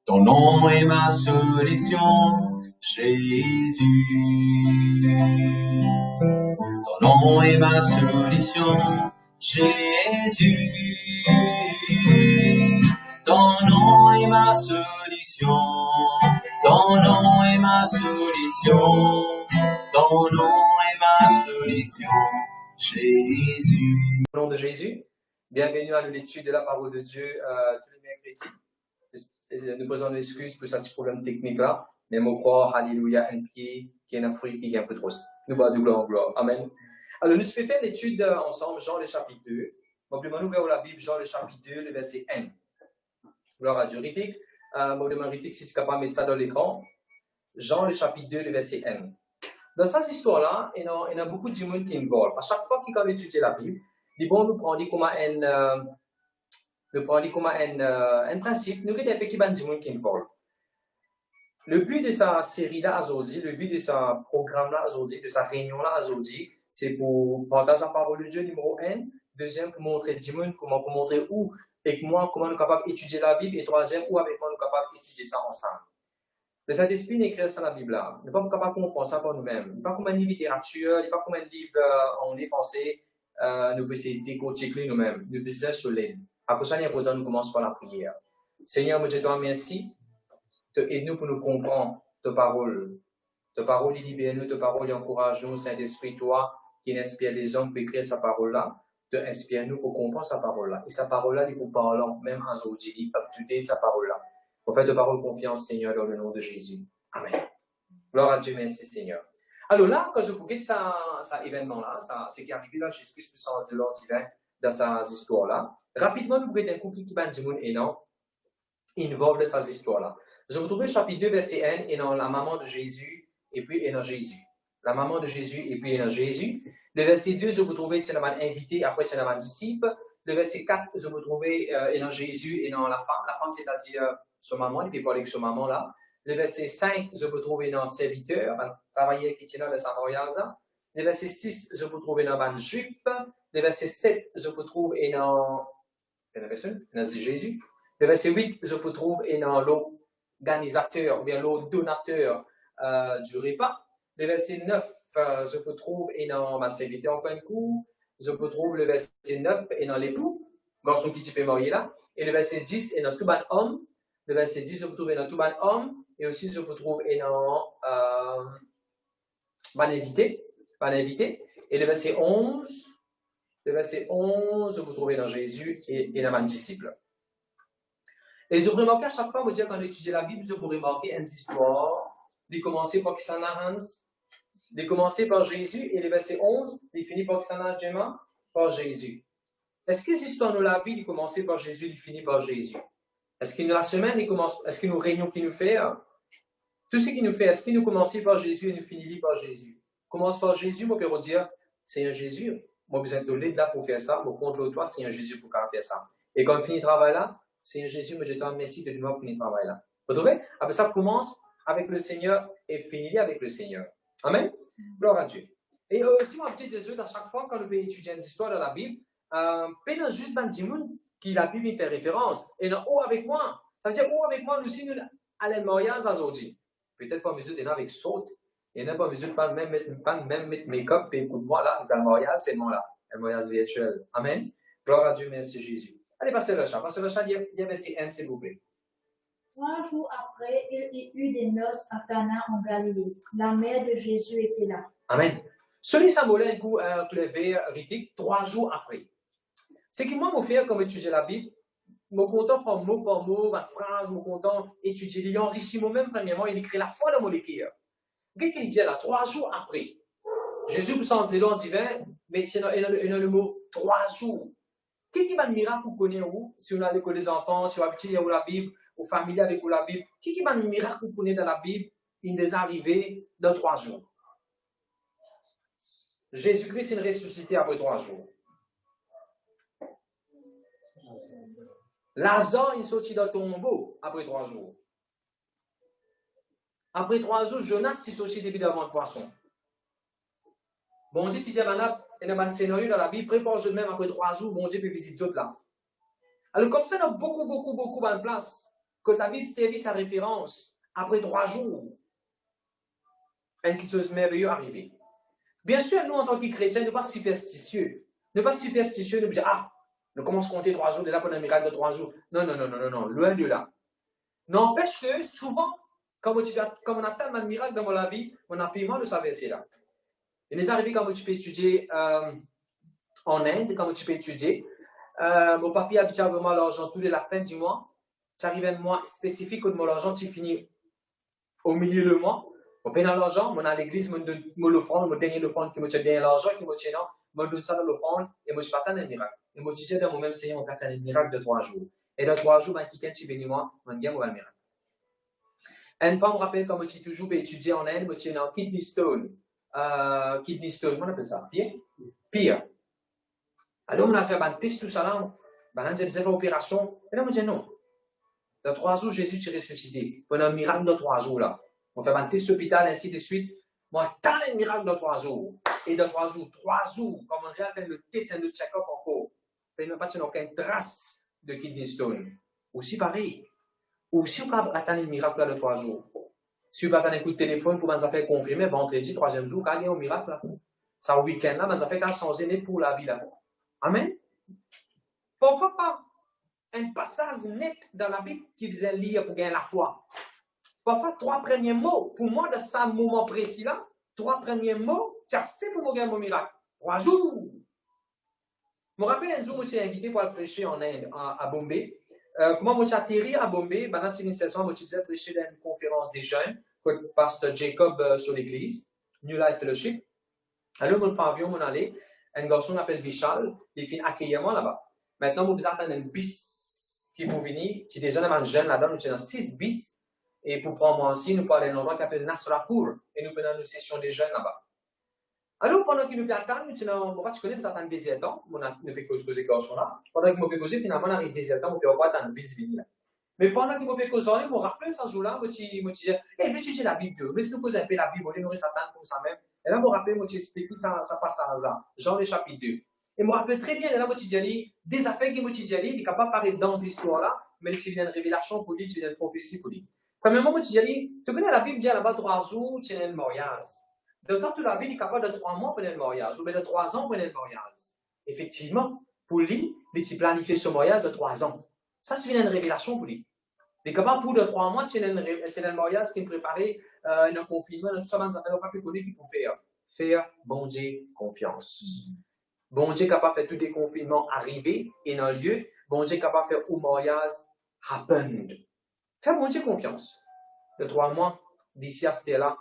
Ton nom est ma solution, Jésus. Ton nom est ma solution, Jésus. Ton nom est ma solution. Ton nom est ma solution. Ton nom est ma solution, Jésus. Au nom de Jésus, bienvenue à l'étude de la parole de Dieu tous les mercredis. Nous posons des excuses pour ce petit problème technique là, mais je crois, alléluia, un pied qui est un fruit qui est un peu trop. Nous batons gloire en gloire. Amen. Alors, nous faisons l'étude ensemble, Jean le chapitre 2. Nous avons ouvert la Bible, Jean le chapitre 2, le verset 1. Gloire à Dieu. Ritik, Ritik, si tu es capable de mettre ça dans l'écran. Jean le chapitre 2, le verset 1. Dans cette histoire-là, il y a beaucoup de gens qui involvent. À chaque fois qu'ils étudient la Bible, ils vont nous prendre comme un principe, nous avons des petits gens qui involvent. Le but de sa série-là aujourd'hui, le but de ce programme-là aujourd'hui, de sa réunion-là aujourd'hui, c'est pour partager la parole de Dieu, numéro 1. Deuxième, pour montrer pour montrer où, avec moi, comment nous sommes capables d'étudier la Bible. Et troisième, où avec moi nous sommes capables d'étudier ça ensemble. Le Saint-Esprit n'écrit ça dans la Bible-là. Nous ne sommes pas capables de comprendre ça par nous-mêmes. Nous ne sommes pas comme un livre littérature, nous ne sommes pas comme un livre en français. Nous pouvons essayer de décortiquer nous-mêmes. Nous pouvons solide. Après ça, il est important nous commençons par la prière. Seigneur, je te remercie. Aide-nous pour nous comprendre ta parole. Ta parole, il libère nous, ta parole, il encourage nous, Saint-Esprit, toi, qui inspire les hommes pour écrire sa parole-là, te inspire nous pour comprendre sa parole-là. Et sa parole-là, il est pour parler, même en aujourd'hui, il est up-to-date sa parole-là. Pour faire ta parole confiance, Seigneur, dans le nom de Jésus. Amen. Gloire à Dieu, merci, Seigneur. Alors là, quand je regarde cet événement-là, c'est qui est arrivé là, Jésus-Christ, le sens de l'ordre divin dans ces histoires-là. Rapidement, nous regardons un couple qui va dire, et non, involve dans ces histoires-là. Je retrouve le chapitre 2, verset 1, et dans la maman de Jésus, et puis et dans Jésus. La maman de Jésus, et puis et dans Jésus. Le verset 2, je vous trouvez, c'est un invité, après c'est un disciple. Le verset 4, je vous trouvez, et dans Jésus, et dans la femme. La femme, c'est-à-dire son maman, il peut parler avec son maman là. Le verset 5, je vous trouvez dans serviteur, travailler avec Étienne de sa mariage. Le verset 6, je vous trouvez dans le juif. Le verset 7, je vous trouve et dans Jésus. Le verset 8, je vous trouve et dans l'organisateur, ou bien le donateur du repas. Le verset 9, je vous trouve et dans le serviteur encore un coup. Je vous trouve le verset 9 et dans l'époux, garçon qui peut marier là. Et le verset 10 est dans tout bas homme. Le verset 10, je vous trouve dans tout bas homme. Et aussi, je vous trouve et dans invité. Et le verset 11, je vous trouve dans Jésus et dans mon disciple. Et je remarque à chaque fois, quand j'étudie la Bible, je vous remarque une histoire. Il commence par Kisana Hans, il commence par Jésus, et le verset 11, il finit par Kisana Jema, par Jésus. Est-ce que les histoires de la Bible, il commence par Jésus, il finit par Jésus? Est-ce que la semaine, est-ce que nos réunions qui nous fait, tout ce qui nous fait, est-ce qu'il nous commence par Jésus et nous finit par Jésus? Commence par Jésus, moi, pour dire, Seigneur Jésus, moi, besoin de l'aide là pour faire ça, moi, contre toi, Seigneur Jésus, pour faire ça. Et quand on finit le travail là, Seigneur Jésus, je te remercie de nous finir le travail là. Vous trouvez? Après ça, commence avec le Seigneur et finit avec le Seigneur. Amen? Gloire à Dieu. Et aussi, mon petit Jésus, à chaque fois, quand nous étudions une histoire de la Bible, pas juste dans le monde qui la Bible fait référence. Et non, oh, avec moi. Ça veut dire, oh, avec moi, nous aussi, nous allons mariage aujourd'hui. Peut-être pas mesure d'être avec saute. Il n'y a pas mesure de pas même mettre make-up et écoute-moi là, dans le mariage, c'est moi là. Le mariage virtuel. Amen? Gloire à Dieu, merci Jésus. Allez, Pasteur Rachel, il y a verset 1, s'il vous plaît. 3 jours après, il y eut des noces à Cana en Galilée. La mère de Jésus était là. Amen. Celui symbole un coup levé, ritique, 3 jours après. C'est que moi, mon frère, quand j'étudie la Bible, je suis content par mot, ma phrase, je suis content d'étudier. Il enrichit moi-même, premièrement, il écrit la foi dans mon écrire. Qu'est-ce qu'il dit là? 3 jours après. Jésus, au sens de l'ordre divin, mais il y a le mot 3 jours. Qu'est-ce qui va le miracle qu'on connaît où? Si on a l'école des enfants, si on a habitué à la Bible, aux familles avec la Bible, qu'est-ce qui va le miracle qu'on connaît dans la Bible? Il est arrivé dans 3 jours. Jésus-Christ est ressuscité après 3 jours. Lazare est sorti dans le tombeau après 3 jours. Après 3 jours, Jonas est sorti depuis devant le poisson. Bon Dieu, tu dis, il y a un scénario dans la Bible, prépare-je même après 3 jours, bon Dieu peut visiter d'autres là. Alors comme ça, il y a beaucoup de place. que la Bible servit sa référence après 3 jours. Quelque chose de merveilleux arrivé. Bien sûr, nous, en tant que chrétiens, nous ne sommes pas superstitieux. Nous ne sommes pas superstitieux, nous disons, ah, nous commençons à compter 3 jours, et là, pour un miracle de 3 jours. Non, loin de là. N'empêche que souvent, comme on a tellement de miracles dans la vie, on a paiement de sa verset là. Il est arrivé quand tu peux étudier en Inde, quand tu peux étudier. Mon papier habite vraiment l'argent tous les la fin du mois. Tu arrives un mois spécifique où mon argent, tu finis au milieu du mois. On paye dans l'argent, on a l'église, on donne l'offrande, on donne l'offrande qui me tient bien l'argent, qui me tient non, on donne ça dans l'offrande, et moi je partage un miracle. Et moi je dis dans moi-même Seigneur, on partage un miracle de 3 jours. Et dans 3 jours, quelqu'un qui bénit moi, on gagne un miracle. Une fois, on me rappelle quand je toujours étudié en Inde, je suis en kidney stone. Kidney stone, comment on appelle ça? Pire. Alors on a fait un test tout ça là, j'ai fait opération, et là on me dit non. Dans 3 jours, Jésus est ressuscité. On a un miracle de 3 jours là. On fait un test hôpital, ainsi de suite. Moi, tant un miracle de 3 jours. Et de 3 jours, comme on regarde le test et le check-up encore, il n'y a pas aucune trace de kidney stone. Aussi pareil. Ou si on peut attendre un miracle là de 3 jours. Si on peut attendre un coup de téléphone pour nous faire confirmer, vendredi, 3e jour, quand il y a un miracle là. Ça, au week-end là, nous fait qu'à changer net pour la vie là. Amen. Pourquoi pas un passage net dans la Bible qui disait lire pour gagner la foi. Parfois, 3 premiers mots, pour moi, dans ce moment précis-là, 3 premiers mots, c'est assez pour me gagner mon miracle. 3 jours. Je me rappelle un jour où j'ai invité pour aller prêcher en Inde, à Bombay. Comment j'ai atterri à Bombay, pendant l'initiation, je disais prêcher dans une conférence des jeunes, avec le pasteur Jacob sur l'église, New Life Fellowship. Alors, mon pavillon, mon allée, un garçon s'appelle Vishal, il finit accueillir moi là-bas. Maintenant, vous attendez un bis qui pour venir, c'est déjà un jeune là-dedans, nous avons 6 bis. Et pour prendre moi aussi, nous parlons d'un endroit qui s'appelle Nasrapur. Et nous prenons une session des jeunes là-bas. Alors, pendant que nous attendons, nous avons, tu connais, nous attendons des temps. Nous pouvons causer garçon là. Pendant que nous pouvons causer, finalement, on arrive des temps, nous pouvons pas attendre visibilité là. Mais pendant que nous pouvons causer, je me rappelle ce jour-là, je me disais, eh, mais tu dis la Bible, mais si nous causons un peu la Bible, on nous s'attendre comme ça même. Et là, je me rappelle, je explique ça passe à hasard. Jean le chapitre 2. Et je me rappelle très bien, là, je dis, des affaires que je dis, il est capable de parler dans cette histoire-là, mais il y a une révélation pour lui, il y a une prophétie pour lui. Premièrement, tu connais la Bible dit là-bas 3 jours, tu as un mariage. Donc, quand tu la Bible est capable de 3 mois pour un mariage, ou bien de 3 ans pour un mariage. Effectivement, pour lui, il planifie ce mariage de 3 ans. Ça, c'est une révélation pour lui. Il est capable pour de 3 mois, tu as un mariage qui est préparé, un confinement, tout ça, ça ne pas plus connu qu'il faut faire. Faire, bon Dieu, confiance. Bon Dieu est capable de faire tous les confinements arriver et dans le lieu. Bon Dieu est capable de faire au mariage happen. Fais bon Dieu confiance. De 3 mois, d'ici à ce là,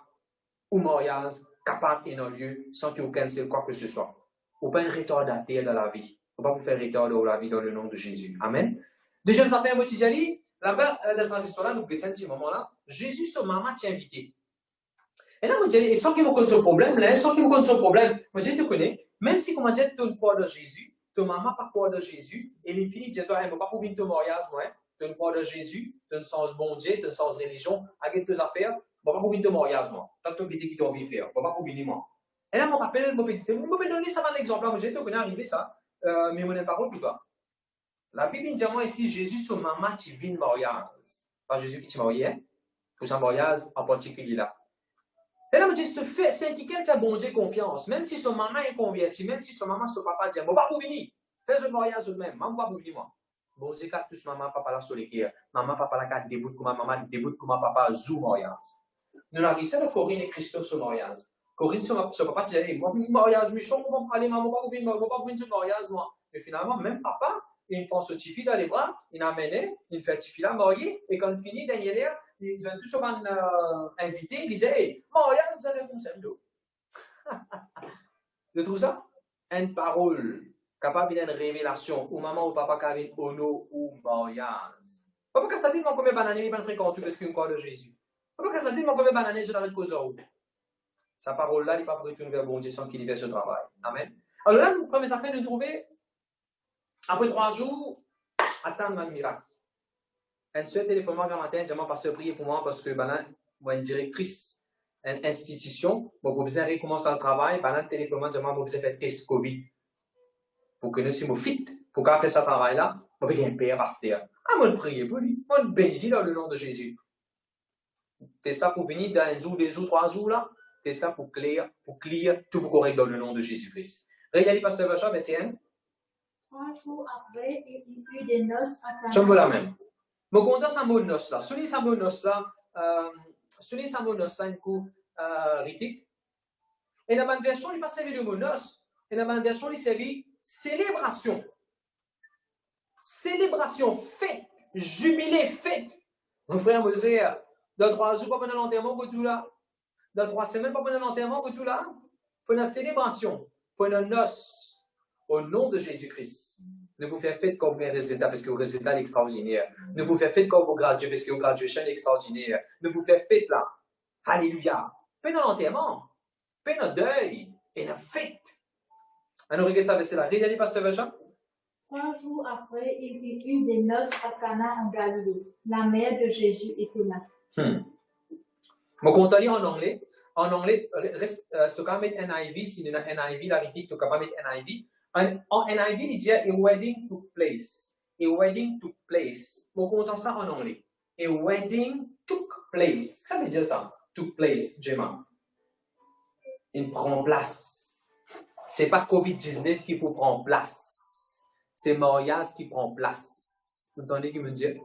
ou mariage, capable et dans le lieu, sans qu'il y ait aucun quoi que ce soit. Ou pas un retardataire dans la vie. Ou pas vous faire retarder dans la vie dans le nom de Jésus. Amen. Deuxième affaire, moi, tu dis, là-bas, dans cette histoire-là, nous prétendons à ce moment-là, Jésus, son maman, t'a invité. Et là, moi, je dis, et sans qu'il me connaisse ce problème, là, sans qu'il me connaisse ce problème, moi, je te connais, même si, comme on dit, tu as une croix de Jésus, ton maman pas croix de Jésus, et les filles disent, toi, elle ne va pas pouvoir venir ton mariage, moi, tu as une croix de Jésus, tu as une sens bon Dieu, tu as une sens religion, avec quelques affaires, je ne vais pas pouvoir venir ton mariage, moi. Tant que tu as dit qu'il t'a envie de faire, je ne vais pas pouvoir venir, moi. Et là, je me rappelle, je me donner ça dans l'exemple, moi, je te connais arriver ça, mais mon parole pour toi. La Bible dit moi ici, Jésus, son maman, tu vis le mariage. Pas Jésus qui t'est marié, pour son mariage en particulier là. Et là, je me dis, c'est quelqu'un qui fait bon Dieu confiance, même si son maman est converti, même si son maman, son papa dit, bon, pas pour venir, fais ce mariage eux-mêmes, maman, pas pour venir, moi. Bon Dieu, quand tous maman, papa là sur les cœurs, maman, papa là, quand débute comme maman, débute comme papa, zou mariage. Nous arrivons à Corinne et Christophe sur mariage. Corinne, son papa dit, moi, mariage, méchant, on va aller, maman, pas pour venir sur mariage, moi. Mais finalement, même papa, il prend ce petit fille dans les bras, il l'amène, il fait un petit fille là, marié, et quand il finit, Daniel, ils ont tous souvent invité, il disait, hey, mariage, vous allez comme d'eau. Tu trouves ça? Une parole capable d'une révélation, ou maman ou papa qui a une honneur ou mariage. Papa, quand ça dit, moi, combien de bananes, il va fréquenter parce qu'il y a une croix de Jésus. Papa, quand ça dit, moi, combien de bananes, je n'arrête cause où. Sa parole-là, il n'est pas pour retourner vers bon Dieu sans qu'il y ait ce travail. Amen. Alors là, nous prenons affaires de trouver. Après 3 jours, attendre un miracle. Un seul téléphone un matin, j'ai pasteur prier pour moi parce que moi, une directrice, une institution, bon, vous besoin recommencer le travail, le téléphone, j'ai besoin faire test COVID. Pour que nous soyons fit, pour qu'on fasse ce travail-là, Il y a un père pasteur. Ah, moi, je prie pour lui. Moi, je bénis dans le nom de Jésus. T'es ça pour venir dans un jour, 2 jours, 3 jours là? T'es ça pour clear, tout pour correct dans le nom de Jésus-Christ. Regardez, pasteur Vacha, verset 1. 3 jours après, il y eut des noces à Cana. J'aime la même. Mais quand on a ce mot noces là, ce mot noces là, un coup ritique. Et dans la version, il n'est pas servi de mot noces. Et dans la version, il servi célébration. Célébration, fête, jubilé, fête. Mon frère me disait, dans 3 jours, pas pendant l'enterrement, que tout là. Dans 3 semaines, pas pendant l'enterrement, que tout là. Pendant la célébration, pendant la noce, au nom de Jésus-Christ. Nous pouvons faire fête comme un résultat parce que le résultat est extraordinaire. Nous pouvons faire fête comme au gradué parce que le graduation est extraordinaire. Nous pouvons faire fête là. Alléluia. Pendant l'enterrement, pendant le deuil, et la fête. Alors, regarde ça, verset là. Regardez, pasteur Jean. 3 jours après, il y eut des noces à Cana en Galilée. La mère de Jésus était là. Bon, quand on lit en anglais, reste, tu peux mettre NIV, si tu as NIV, la critique, tu peux pas mettre NIV. En NIV, il dit a wedding took place. A wedding took place. Bon, on entend ça en anglais. A wedding took place. Ça veut dire ça? Took place, Gemma. Il prend place. C'est pas COVID-19 qui peut prendre place. C'est mariage qui prend place. Vous entendez ce qu'il me dit?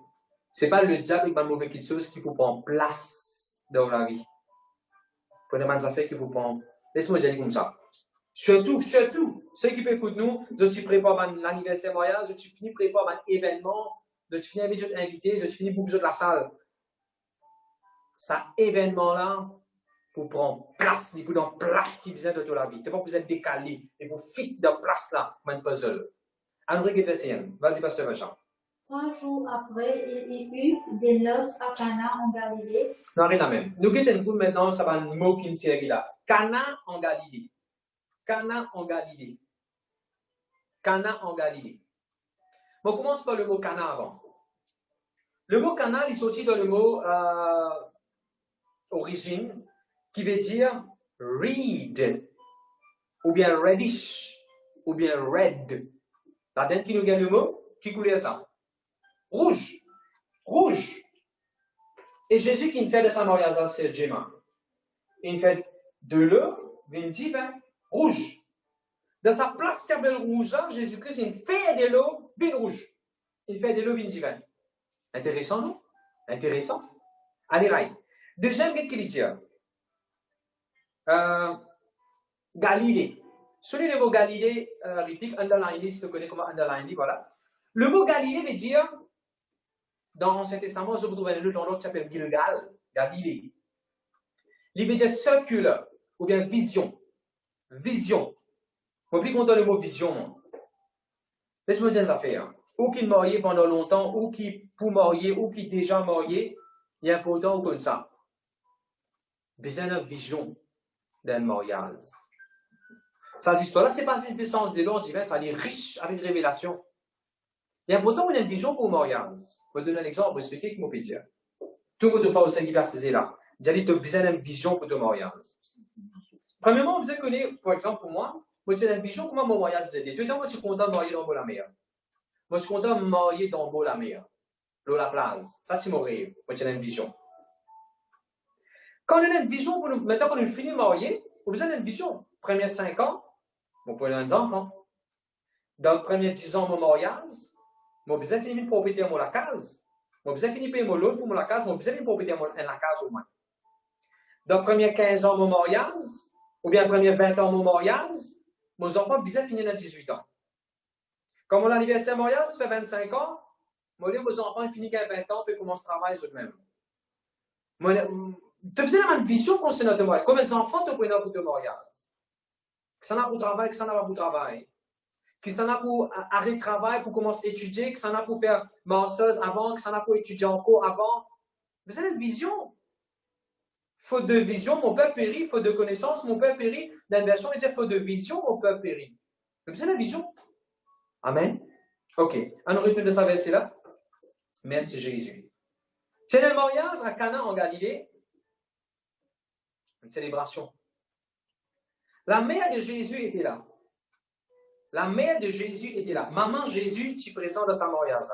C'est pas le diable avec ma mauvaise chose qui peut prendre place dans la vie. Prenez des affaires qui vous prennent. Laisse-moi dire comme ça. Surtout, ceux qui peuvent écouter nous, je prépare l'anniversaire mariage, je finis préparer un événement, je finis invité, je finis bouger de la salle. Ça événement-là, pour prendre place, pour dans place qui vient de toute la vie. Tu n'es pas besoin de décaler, et pour fit dans place là, même puzzle. André Guétessien, vas-y, pasteur Jean. 3 jours après, il y eut des noces à Cana en Galilée. Non, rien à même. Nous quittons coup maintenant, ça va un mot qui est là. Cana en Galilée. Cana en Galilée. Cana en Galilée. On commence par le mot Cana avant. Le mot Cana, il est sorti dans le mot origine, qui veut dire reed, ou bien reddish, ou bien red. Là-dedans, qui nous gagne le mot, qui coulait ça? Rouge. Rouge. Et Jésus qui fait de sa mariage, c'est Gemma. Il fait de l'eau, il dit, rouge. Dans sa place qui appelle rouge, Jésus-Christ, il fait de l'eau, bien rouge. Il fait de l'eau, bien divin. Intéressant, non? Intéressant. Allez, Rai. Deuxième, qu'est-ce qu'il dit? Galilée. Celui le mot Galilée, underline, si tu connais comment underline, voilà. Le mot Galilée veut dire, dans l'Ancien Testament, je vous trouve un autre endroit qui s'appelle Gilgal, Galilée. Il veut dire circular, ou bien vision. Vision. Vous oubliez qu'on donne le mot vision. Laisse-moi dire une affaire. Ou qui est marié pendant longtemps, ou qui pour marier, ou qui est déjà marié, il y a important ou comme ça. Besoin d'une vision d'un mariage. Ces histoires-là, ce n'est pas juste des sens de l'ordre divin, ça est riche avec révélation. Il y a pourtant une vision pour le mariage. Je vais donner un exemple pour expliquer ce que je peux dire. Tout le monde fait au Saint-Guy, c'est là. J'ai dit que tu as besoin d'une vision pour ton mariage. Premièrement, vous connaissez, par exemple, pour moi, j'ai une vision comment mon mariage est. Tout le temps, moi, je suis content de marier dans la mer. Moi, je suis content de marier dans la mer. Dans la plage. Ça, c'est mon rêve. Moi, j'ai une vision. Quand on a une vision, maintenant qu'on a fini de marier, on a besoin d'une vision. Premiers 5 ans, on peut avoir des enfants. Dans les premiers 10 ans de mon mariage, on a besoin de finir une propriété à la case. On a besoin de finir de payer mon loan pour la case, on a besoin d'une propriété à la case au moins. Dans les premiers 15 ans de mon mariage, ou bien les premiers 20 ans de mon mariage, mes enfants ont besoin de finir dans 18 ans. Comme mon anniversaire mariage, ça fait 25 ans, moi, mes enfants finissent à 20 ans, puis commencent à travailler eux-mêmes. Tu as besoin d'avoir une vision concernant ton mariage. Combien d'enfants tu as pour ton mariage? Que ça n'a pas pour travail, que ça n'a pas pour travail. Que ça n'a pour arrêter de travail pour commencer à étudier, que ça n'a pour faire master avant, que ça n'a pour étudier encore avant. Vous avez une vision. Faute de vision, mon père périt. Faute de connaissance, mon père périt. Dans la version, il dit faute de vision, mon père périt. Vous avez une vision. Amen. Ok. On retourne de sa verset là. Merci Jésus. C'est le mariage à Cana en Galilée. Une célébration. La mère de Jésus était là. La mère de Jésus était là. Maman Jésus, tu présent dans sa mariage.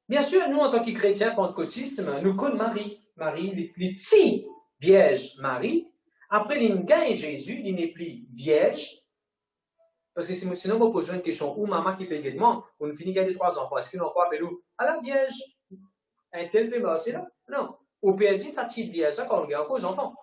Bien sûr, nous, en tant que chrétiens pentecôtisme, nous connaissons Marie. Marie, les petits vierge Marie. Après, il gagne Jésus, il n'est plus vierge. Parce que sinon, on pose une question. Où maman qui paye moi, on finit gagner 3 enfants. Est-ce qu'on croit appelé où? À la vierge. Un tel paiement, c'est là? Non. Au père dit, ça tire vierge, ça, quand on gagne encore aux enfants.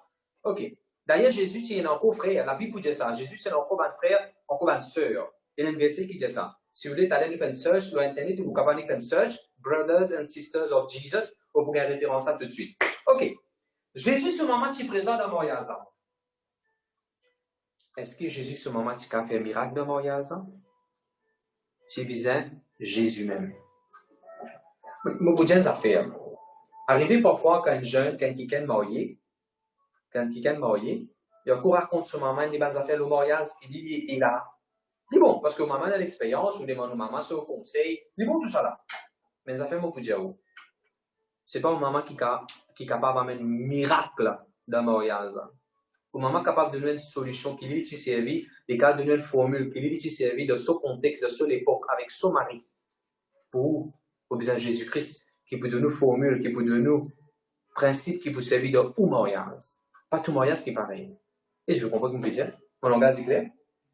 OK. D'ailleurs, Jésus tient encore frère. La Bible dit ça. Jésus, c'est encore un frère, encore une sœur. Il y a un verset qui dit ça. Si vous voulez aller faire une search sur Internet, vous pouvez faire une search, Brothers and Sisters of Jesus, vous pouvez référencer ça tout de suite. OK. Jésus, ce moment, tu présent dans Moyaza. Est-ce que Jésus, ce moment, tu as fait un miracle dans Moyaza? Tu visais Jésus même. Je vous dis une affaire. Arrivé parfois quand jeune, quand quelqu'un est marié, il y a un coup raconte ce moment, des bonnes affaires au mariage, puis il était là. Il est bon, parce que maman a l'expérience, ou demande à maman sur le conseil, il est bon tout ça là. Mais les affaires, moi, pour dire, c'est pas une maman qui est capable d'amener un miracle dans le mariage. Une maman capable de donner une solution qui lui servi, et qui a donné une formule qui lui servi de ce contexte, de cette époque, avec son mari. Pour besoin de Jésus-Christ, qui peut donner une formule, qui peut donner un principe qui peut servir de tout mariage. Pas tout mariage qui est pareil. Et je veux comprendre ce que vous dire. Mon langage est clair?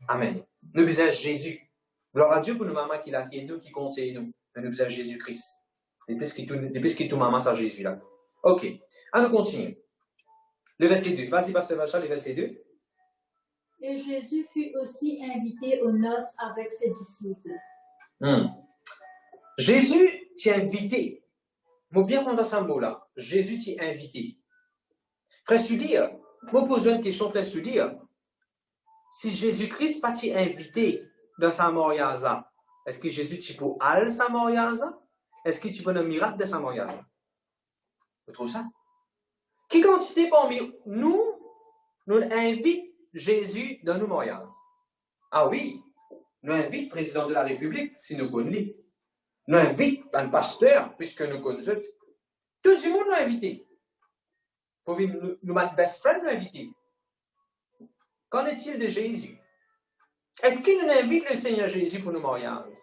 Amen. Nous avons besoin de Jésus. Gloire à Dieu pour nos mamans qui est nous, qui conseille nous. Mais nous avons besoin de Jésus-Christ. Depuis que tout maman, c'est Jésus là. OK. Alors, nous continuons. Le verset 2. Vas-y, Pasteur Vachal, le verset 2. Et Jésus fut aussi invité aux noces avec ses disciples. Jésus t'est invité. Moi, bien prendre ce mot-là. Jésus t'est invité. Frère Sudir, moi, pose une question, frère Sudir. Si Jésus-Christ pas t'est invité dans sa mariage, est-ce que Jésus t'y peut aller sa mariage? Est-ce que tu peux un miracle de sa mariage? Vous trouvez ça? Qui quantité parmi nous invite Jésus dans nos mariages? Ah oui, nous invite le président de la République, si nous connaissons. Nous invite un pasteur, puisque nous connaissons. Tout le monde nous invité. Pour nous, notre best friend nous invité. Qu'en est-il de Jésus? Est-ce qu'il nous invite le Seigneur Jésus pour nos mariages?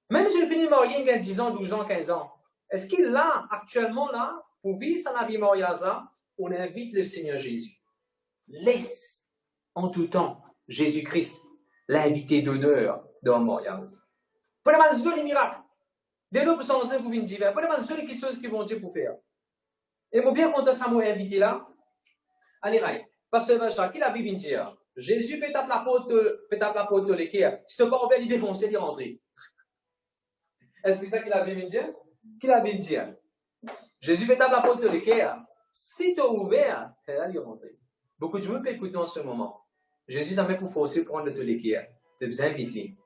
Même si je finis de marier il y a 10 ans, 12 ans, 15 ans, est-ce qu'il est là, actuellement là, pour vivre sa vie mariage, on invite le Seigneur Jésus? Laisse en tout temps Jésus-Christ l'invité d'honneur dans le mariage. Pour les les miracles. Dès lors, vous sont lancés pour une divers. Pour les petites choses qu'ils vont dire pour faire. Et moi, bien content, ça m'a invité là. Allez, Ray. Pasteur Vacha, qui la Bible dit? Jésus peut taper la porte de l'équerre. Si tu n'as pas ouvert, il défonce, il rentre. Est-ce que c'est ça qu'il a Bible dit? Qui la Bible dit? Jésus peut taper la porte de l'équerre. Si tu as ouvert, elle est rentrée. Beaucoup de gens peuvent écouter en ce moment. Jésus n'a même pour forcer pour prendre de l'équerre. Tu as besoin d'inviter.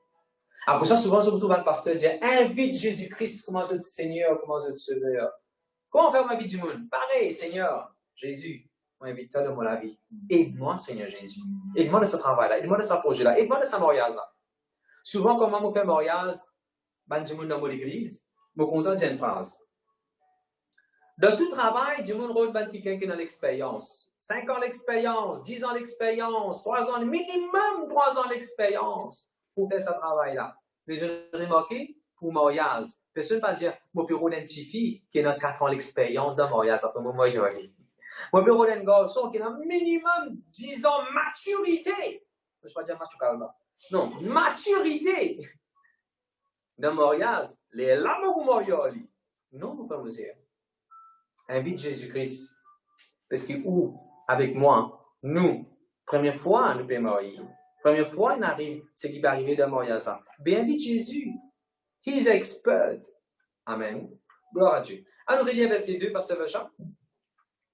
Après ça, souvent, je retrouve un pasteur dire, invite Jésus-Christ, comment je te Seigneur, comment je te Sauveur. Comment faire ma vie du monde? Pareil, Seigneur, Jésus, on invite toi dans ma vie. Aide-moi, Seigneur Jésus. Aide-moi dans ce travail-là, aide-moi dans ce projet-là, aide-moi dans ce mariage. Souvent, quand on fait mariage, du monde dans mon église, je suis content de dire une phrase. Dans tout travail, du monde rôle quelqu'un qui a l'expérience. 5 ans d'expérience, 10 ans d'expérience, 3 ans, minimum 3 ans d'expérience pour faire ce travail-là. Mais je l'ai remarqué, pour mariage, personne ne va dire, moi, je peux identifier qui a 4 ans d'expérience dans le mariage, après mon mariage. Moi, je peux un garçon qui a minimum 10 ans de maturité. Je ne vais pas dire maturité. Non, maturité. Dans le mariage, les lames au mariage. Non, vous faites dire. Invite Jésus-Christ. Parce que, avec moi, nous, première fois, nous pouvons marier. Première fois, il arrive, ce qui peut arriver dans le mariage. Bien, invite Jésus. He's expert. Amen. Gloire à Dieu. Alors, il y a verset 2, Pasteur Vachal.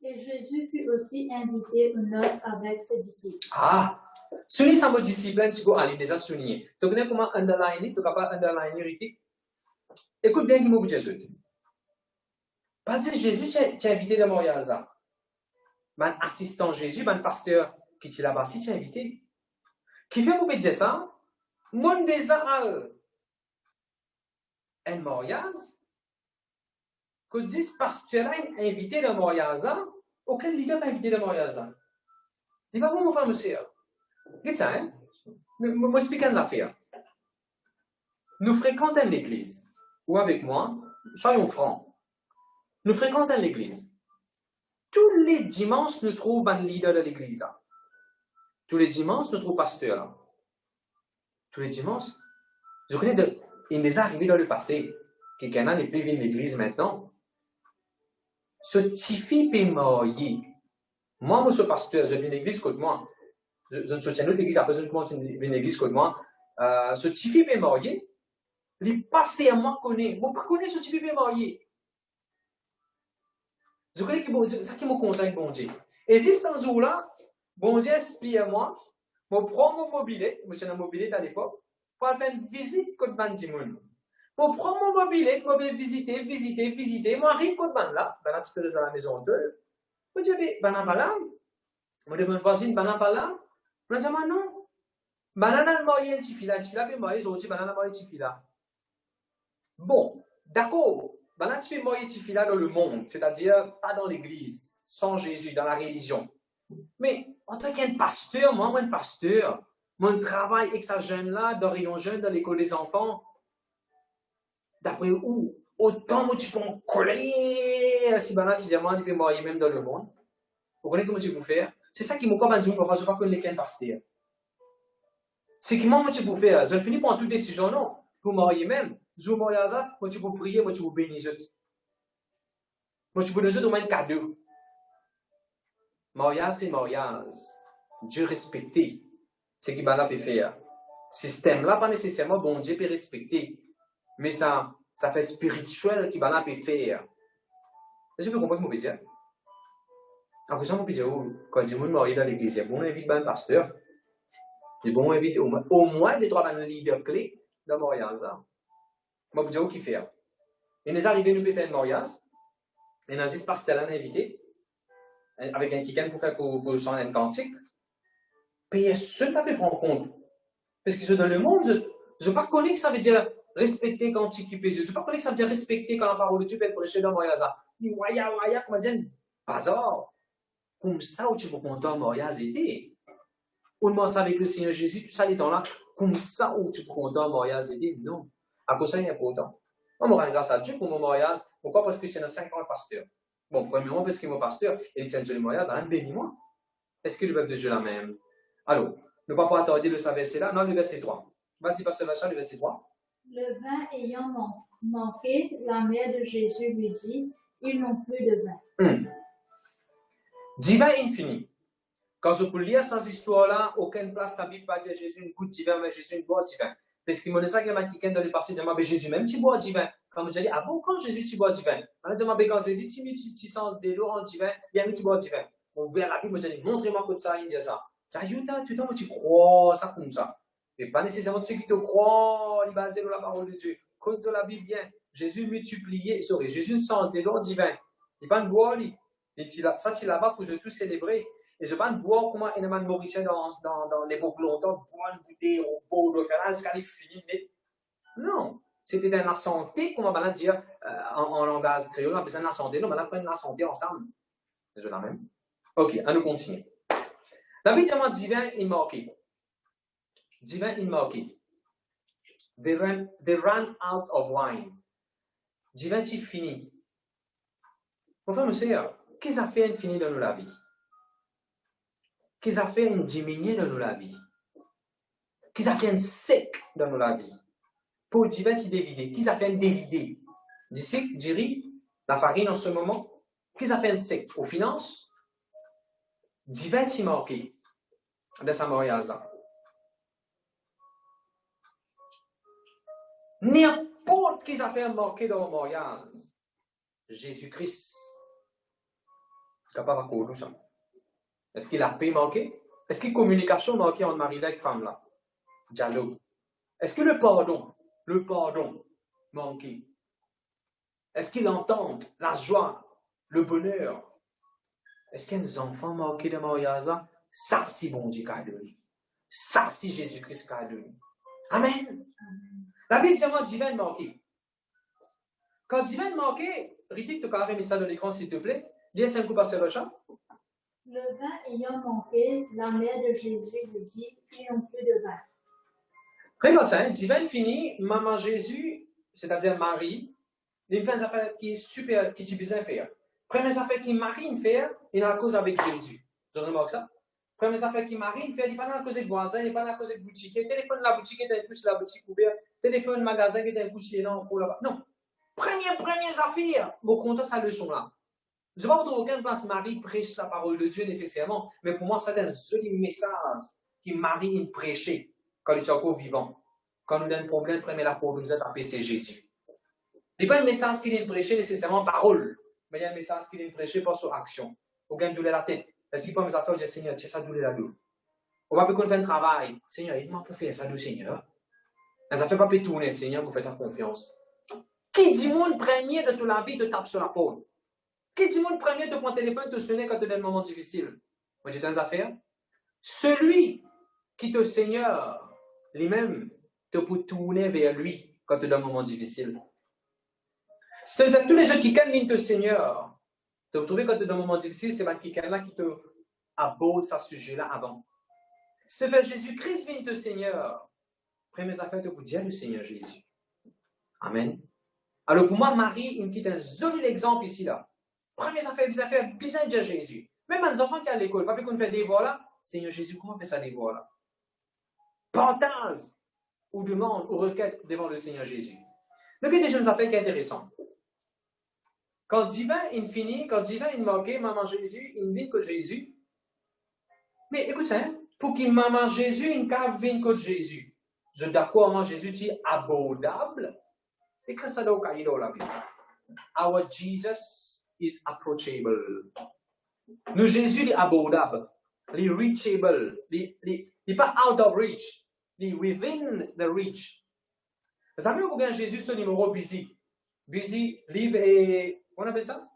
Et Jésus fut aussi invité aux noces avec ses disciples. Ah! Souligne ça, mon discipline, tu peux aller déjà souligner. Tu connais comment underline, tu es capable underline, écoute bien ce que je veux dire. Parce que Jésus t'a invité dans le mariage. Mon assistant Jésus, mon pasteur qui est là-bas, si tu as invité. Qui fait pour me dire ça? Mon désir un mariage, que dit pasteur invité dans le mariage, aucun leader n'a invité dans le mariage. Il va vous faire monsieur. Qu'est-ce que ça, hein? Moi, explique une affaire. Nous fréquentons l'église. Ou avec moi, soyons francs. Nous fréquentons l'église. Tous les dimanches, nous trouvons un leader de l'église. Tous les dimanches, nous trouvons pasteur. Tous les dimanches. Je connais il est arrivé dans le passé. Quelqu'un n'est plus venu à l'église maintenant. Ce petit est marié. Moi, je suis pasteur, je viens à l'église contre moi. Je ne soutiens pas l'église, après je viens à l'église contre moi. Ce petit est marié. Il n'est pas fait à moi connaître. Je ne connais pas ce petit est marié. Je connais que bon Dieu, ça qui me conseille, bon Dieu. Et si ce jour-là, bon Dieu explique à moi, je prends mon mobilette, je suis un mobilette à l'époque, pour faire une visite contre Bandimoun. Je prends mon mobilette, je vais visiter, je arrive contre Band là, tu peux aller à la maison d'eux. Je dis, ben pas là. Je demande voisine, ben pas là. Je dis, non. Ben là, marié un petit fila, puis marié, je dis, ben là, marié un petit fila. Bon, d'accord. Ben là, tu fais marier un petit fila dans le monde, c'est-à-dire pas dans l'église, sans Jésus, dans la religion. Mais en tant qu'un pasteur, moi, mon travail avec ces jeunes-là, dans Rayon Jeune, dans l'école des enfants, d'après où, autant où tu peux en coller, si ben là, tu dis, moi, tu peux marier même dans le monde. Vous connaissez comment tu peux faire? C'est ça qui m'a dit, je ne peux pas connaître qu'un pasteur. C'est qui moi, tu peux faire? Je ne finis pas en toute décision, non. Pour marier même, je marie à ça, moi, tu peux prier, moi, tu peux bénir. Moi, tu peux donner au moins un cadeau. Mariage, c'est mariage. Dieu respecté. C'est ce qui peut faire. Système là, pas nécessairement bon Dieu peut respecter. Mais ça fait spirituel qui va faire. Est-ce que vous comprenez ce que je veux dire? En ça, je veux dire, quand je me marie dans l'église, il y a bon invite un pasteur. Il y a bon invite au moins des trois leaders clés dans le mariage. Moi, je veux dire, qui faire? Il est arrivé, nous pouvons faire un mariage. Et dans ce pasteur-là, invité. Avec un quelqu'un pour faire pour son un cantique. Puis ce pas prendre compte. Parce que dans le monde, je ne pas connais que ça veut dire respecter cantique qui pèse. Je ne pas connais que ça veut dire respecter quand la parole de Dieu peut prêcher dans le mariage. Il waya, comme dire, bazar. Comme ça, où tu peux compter un mariage été. Ou moi, avec le Seigneur Jésus, tout ça, les temps-là, comme ça, où tu peux compter un mariage été. Non. À cause de ça, il est important. Moi, je rends grâce à Dieu pour mon mariage. Pourquoi? Parce que tu es un 50 pasteur. Bon, premièrement, parce qu'il est mon pasteur, et il tient Dieu le mariage, ben, bénis-moi. Est-ce que le peuple de Dieu la même? Alors, ne pas attarder le verset là, non, le verset 3. Vas-y, pasteur Vacha, le verset 3. Le vin ayant manqué, la mère de Jésus lui dit, ils n'ont plus de vin. Divin infini. Quand je peux lire ces histoires-là, aucune place dans la Bible pas dire Jésus une goutte divin, mais Jésus une boîte divin. Parce qu'il me dit ça qu'il y a quelqu'un dans le passé qui dit, Jésus même, tu bois divin. Quand on dit, ah bon, quand Jésus, tu bois divin? On dit, quand Jésus, tu sens de l'eau en divin, il y a un petit bois divin. On voit la Bible, on dit, montrez-moi que ça, il dit ça. Tu crois ça comme ça. Et pas nécessairement ceux qui te croient, ils basent sur la parole de Dieu. Quand la Bible vient, Jésus Jésus sens de l'eau divin. Il va boire, ça, tu là-bas pour tout célébrer. Et je ne vais pas boire comment un man mauricien dans l'époque longtemps, boire une bouteille au pot de fer, jusqu'à les finir. Non. C'était dans la santé, comment on va dire en langage créole, on a besoin de la santé. Non, on va prendre la santé ensemble. Je la même. Ok, on nous continue. La Bible dit divin immarqué. Divin immarqué. They ran out of wine. Divin tu fini. Mon frère, monsieur, qu'est-ce que ça fait infini dans la vie? Qu'est-ce que ça fait une diminuer dans la vie? Qu'est-ce que ça fait un sec dans la vie? Pour divin tu dévider. Qu'est-ce que ça fait un dévider? Du sec, du riz, la farine en ce moment. Qu'est-ce que ça fait un sec? Aux finances? Divin tu marqué de sa mariage. N'importe qui ça fait marqué dans le mariage. Jésus-Christ. Capable de quoi ça? Est-ce qu'il a paix manqué? Est-ce qu'il y a communication manquée entre mari et femme là? Dialogue. Est-ce que le pardon manqué? Est-ce qu'il entend la joie, le bonheur? Est-ce qu'il y a des enfants manqués de mariage? Ça, c'est bon Dieu qui a donné. Ça, c'est Jésus-Christ qui a donné. Amen. La Bible dit divin manqué. Quand divin manqué, Ritik, tu peux mettre ça dans l'écran s'il te plaît. Lis un coup par le chat. Le vin ayant manqué, la mère de Jésus lui dit, ils n'ont plus de vin. Regarde ça, hein, divin fini, maman Jésus, c'est-à-dire Marie, il fait des affaires qui sont super, qui sont bien faire. Première affaire qui Marie fait, il a cause avec Jésus. Vous avez remarqué ça? Première affaire qui Marie fait, il n'est pas dans la cause avec voisin, il n'est pas dans la cause avec boutique. Téléphone de la boutique, il est plus la boutique ouverte. Téléphone magasin, il est plus là, pour là-bas. Non. Première affaire, vous comptez sa leçon là. Je ne sais pas pour aucun place Marie prêche la parole de Dieu nécessairement, mais pour moi, c'est un joli message qui Marie prêchait quand il est encore vivant. Quand nous avons un problème, prenez la pour nous attraper, c'est Jésus. Ce n'est pas un message qu'il est prêché nécessairement parole, mais il y a un message qu'il est prêché par son action. Vous gagnez douleur la tête. Est-ce qu'il peut nous affaires, dire Seigneur, tiens ça douleur la douleur. On va plus qu'on fait un travail. Seigneur, aide-moi pour faire ça, douleur, Seigneur. Ça ne fait pas plus tourner, Seigneur, vous faites ta confiance. Qui dit mon premier de toute la vie te tape sur la peau? Qui dit mon premier de prendre le téléphone te sonner quand tu es dans un moment difficile? Moi, j'ai des affaires. Celui qui te Seigneur, lui-même, te peut tourner vers lui quand tu es dans un moment difficile. C'est-à-dire tous les autres qui viennent te Seigneur, tu vas trouver quand tu es dans un moment difficile, c'est quelqu'un-là qui te aborde ce sujet-là avant. Si tu fais Jésus-Christ vient te Seigneur, première affaire, tu peux dire le Seigneur Jésus. Amen. Alors pour moi, Marie, il quitte un joli exemple ici là. Première affaire, bizarre de Jésus. Même les enfants qui sont à l'école, pas qu'on fait des devoirs là, Seigneur Jésus, comment on fait ça des devoirs là? Pentase ou demande ou requête devant le Seigneur Jésus. Donc, il y a des jeunes affaires qui sont intéressantes. Quand divin il finit, quand divin il manquait, maman Jésus, il vient que Jésus. Mais écoute ça, hein? Pour qu'il maman Jésus, il vient que Jésus. Je suis d'accord, maman Jésus dit abordable. Et que ça doit cahier dans la Bible. Our Jesus is approachable. Nous Jésus est abordable, il est reachable, il n'est pas out of reach, il est within the reach. Vous savez, vous avez Jésus ce numéro busy. Busy, leave et, on appelle ça?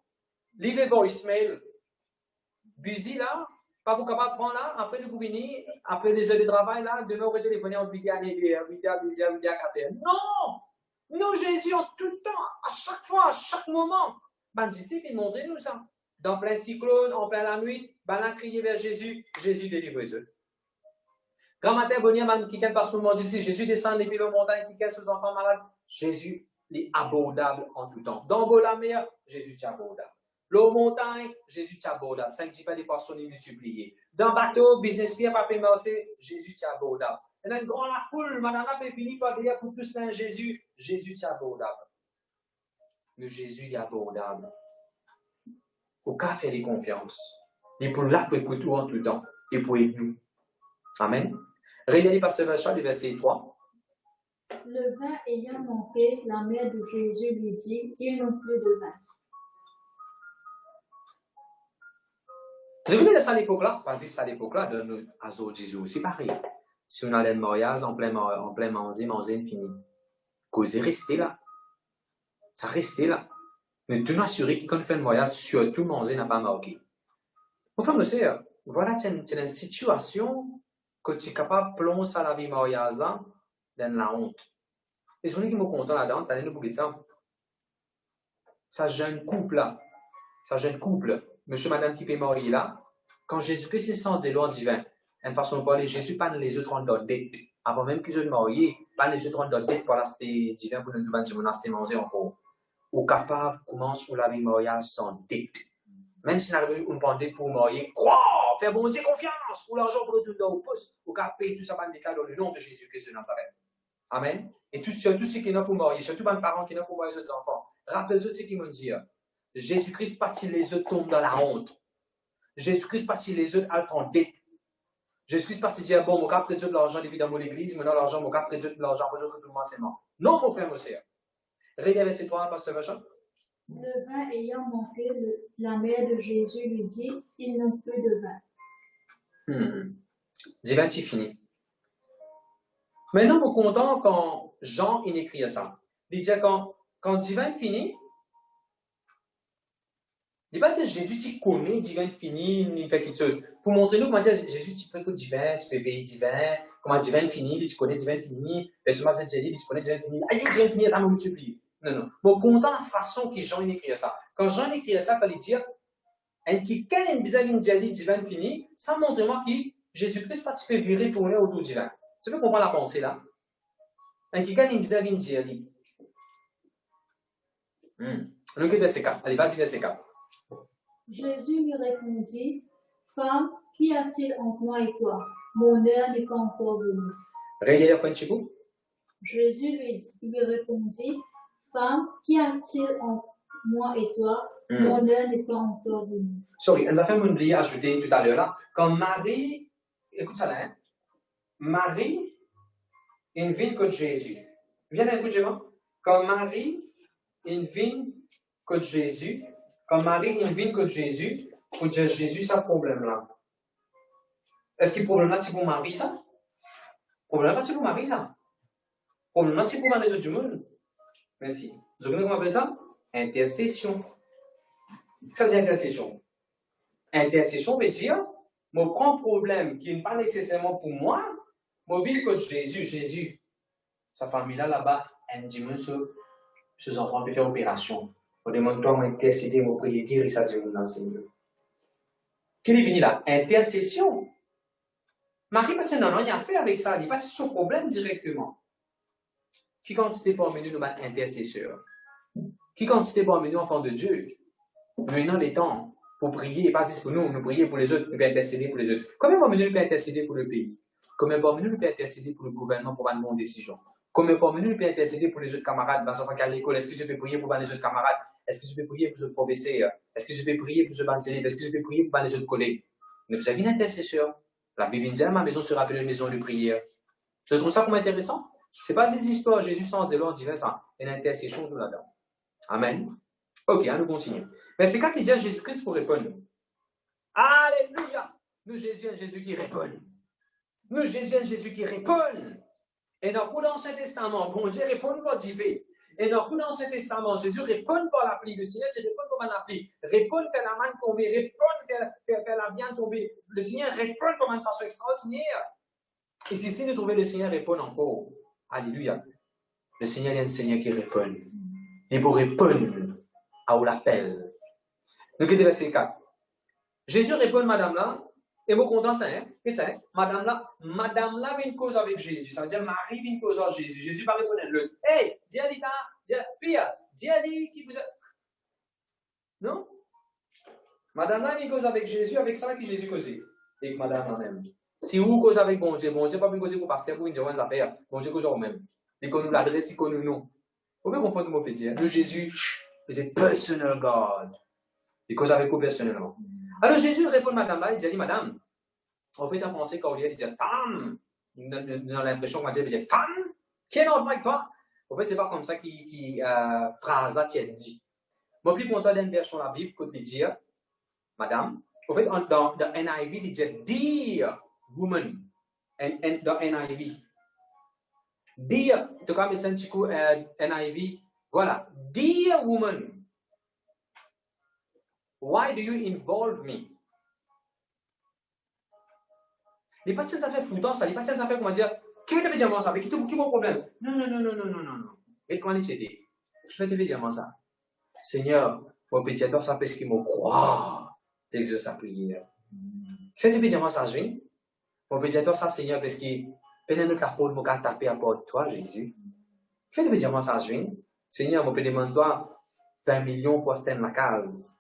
Leave a voicemail. Busy là, pas vous capable de prendre là, après de vous venir, après les heures de travail là, demain vous téléphoner entre 8h à 9h, 8h à 10h, 8h à 4h. Non! Nous Jésus en tout le temps, à chaque fois, à chaque moment. Ben disciples, ils montrent nous ça. Dans plein cyclone, en plein la nuit, ben là, crier vers Jésus, Jésus délivre eux. Grand matin, bonnier, man, qui par ce moment difficile, Jésus descend les villes aux montagnes, qui ses enfants malades. Jésus est abordable en tout temps. Dans la mer, Jésus est abordable. L'eau montagne, Jésus est abordable. Ça ne dit pas des personnes multipliées. Dans le bateau, business pierre, papier marché, Jésus est abordable. Et dans une grande foule, madame a fini par dire pour tous là, Jésus est abordable. Mais Jésus est abordable. Au cas faire les confiances. Et pour là, pour écouter en tout temps. Et pour aider nous. Amen. Regardez par ce verset, le verset 3. Le vin ayant manqué, la mère de Jésus lui dit, ils n'ont plus de vin. Vous avez ça à l'époque-là? Parce que ça à l'époque-là, de Jésus aussi pareil. Si on allait de mariage en plein manger fini. Causez, restez là. Ça restait là. Mais tout m'assurer que quand on fait un mariage, surtout manger n'a pas marqué. Enfin, monsieur, voilà, tu as une situation que tu es capable de plonger à la vie mariage dans la honte. Et je qui me content là-dedans, tu as beaucoup de ça. Ça jeune couple là, monsieur, madame qui peut marier là, quand Jésus-Christ est sens des lois divines, une façon de parler, Jésus pas les autres en dette. Avant même qu'ils soient mariés, pas les autres en dette pour l'aspect divin pour nous demander de manger encore. Ou capable commence pour la vie mariage sans dette. Même si on a une pandémie pour marier, quoi? Faire bon Dieu confiance pour l'argent pour tout dans le poste, ou qu'à payer tout ça par déclare dans le nom de Jésus-Christ de Nazareth. Amen. Et surtout ceux qui n'ont pour marier, surtout les parents qui n'ont pour marier les autres enfants. Rappelez-vous ce qu'ils m'ont dit. Jésus-Christ partit les autres tombent dans la honte. Jésus-Christ partit les autres altent en dette. Jésus-Christ partit dire bon, mon cap près de l'argent évidemment l'église, mais non l'argent, mon cap près de l'argent pour tout le monde c'est non. Non mon frère, mon sœur. Regardez verset 3, pasteur Vachon. Le vin ayant manqué, la mère de Jésus lui dit, ils n'ont plus de vin. Divin, c'est fini. Maintenant, vous content quand Jean il écrit ça. Il dit quand divin finit, il va dire Jésus, tu connais divin fini, il fait quelque chose. Pour montrer nous comment dire Jésus, tu fais que divin, tu fais payer divin, comment divin fini, tu connais divin fini, et ce matin, tu connais divin fini, aïe, divin fini, là, multiplié. Non. Bon, content la façon que Jean écrit ça. Quand Jean écrit ça, il dit, qui quel est bizarre divin fini, ça montre moi que Jésus-Christ pas tu peux virer tourner autour divin. Tu peux comprendre la pensée là? Un qui gagne, il vient dire. Nous qui verset 4. Allez, vas-y, verset 4. Jésus lui répondit, Femme, qu'y a-t-il entre moi et toi? Mon heure n'est pas encore venue. Regardez un petit peu. Jésus lui répondit, Femme, qu'y a-t-il entre moi et toi? Mon heure n'est pas encore venue. Sorry, on a fait mon lien ajouté tout à l'heure là. Quand Marie, écoute ça là, hein? Marie invite que Jésus. Viens écouter moi. Quand Marie invite que Jésus, quand Marie invite que Jésus, pour dire Jésus, ça problème là. Est-ce que le problème là c'est pour Marie ça? Le problème là c'est pour Marie ça? Le problème là c'est pour les autres du monde. Merci. Vous savez comment on appelle ça? Intercession. Ça veut dire intercession. Intercession veut dire, je prends un problème qui n'est pas nécessairement pour moi, je vis que Jésus, sa famille là-bas, elle dit, ses enfants peuvent faire opération. Je demande toi m'intercéder, me prier, dire ça Dieu dans Seigneur. Qu'est-ce qui est venu là? Intercession. Marie, pas non, il y a fait avec ça, il n'y a pas de ce problème directement. Qui quantité parmi nous notre intercesseur? Qui quantité parmi nous enfants de Dieu? Maintenant les temps pour prier, pas juste pour nous, nous prier pour les autres, nous pouvons intercéder pour les autres. Combien parmi nous nous pouvons intercéder pour le pays? Combien parmi nous nous pouvons intercéder pour le gouvernement pour prendre une bonne décision? Combien parmi nous nous pouvons intercéder pour les autres camarades, dans enfants qui à l'école? Est-ce que je peux prier pour les autres camarades? Est-ce que je peux prier pour les autres professeurs? Est-ce que je peux prier pour les autres élèves? Est-ce que je peux prier pour les autres collègues? Nous avons une intercesseur. La Bible dit, ma maison sera appelée une maison de prière. Je trouve ça comme intéressant. Ce n'est pas ces histoires, Jésus sans zélo, on dirait ça. Une intercession tout là-dedans. Amen. Ok, nous continuons. Mais c'est quand il dit à Jésus-Christ pour répondre. Alléluia! Nous, Jésus, un Jésus qui répond. Nous, Jésus, un Jésus qui répond. Et dans l'Ancien Testament, bon Dieu répond par divin. Et dans l'Ancien Testament, Jésus répond par la pluie. Le Seigneur te répond comme la pluie. Répond, faire la main tomber. Répond, faire la viande tomber. Le Seigneur répond comme une façon extraordinaire. Et si nous trouvons le Seigneur répond encore. Alléluia. Le Seigneur est un Seigneur qui répond. Et pour répondre à l'appel. Nous quittons verset 4. Jésus répond, madame là, et vous content ça, hein? Madame là vient une cause avec Jésus. Ça veut dire Marie vient une cause avec Jésus. Jésus va répondre l'autre. Hey, dis à l'État, dis à lui qui vous a. Non? Madame là vient une cause avec Jésus, avec ça que Jésus causait. Et que madame là même. Si vous cause avec bon Dieu pas plus causer pour pasteur pour une dire affaire. Bon Dieu cause vous-même. Il connaît l'adresse, il connaît nous. Vous pouvez comprendre mon petit. Nous, Jésus, c'est personal God. Il cause avec vous personnellement. Alors Jésus répond à madame là, il dit, madame, on fait un pensée quand il dit femme. On a l'impression qu'on va dire femme, qui est dans avec toi? En fait, c'est pas comme ça qui phrase a dit. Moi, plus content d'une version de la Bible, quand il dit, madame, en fait, dans NIV, il dit dear woman. Dans NIV. Dear, en tout cas, mettre un petit coup NIV. Voilà. Dear woman, why do you involve me? Les patients, ça fait foutant ça. Les patients, ça fait comment dire, qui veut te dire ça? Qui est mon problème? Non. Et comment il t'aider? Qui veut te dire ça? Seigneur, mon petit toi, ça fait ce qu'il me croit. T'exauces sa prière. Qui veut te dire ça, Jésus? Mon petit toi, ça, Seigneur, parce que pendant notre apôtre, mon taper à porte toi, Jésus. Qui veut te dire ça, Jésus? Seigneur, mon petit toi, 20 millions pour acheter la case.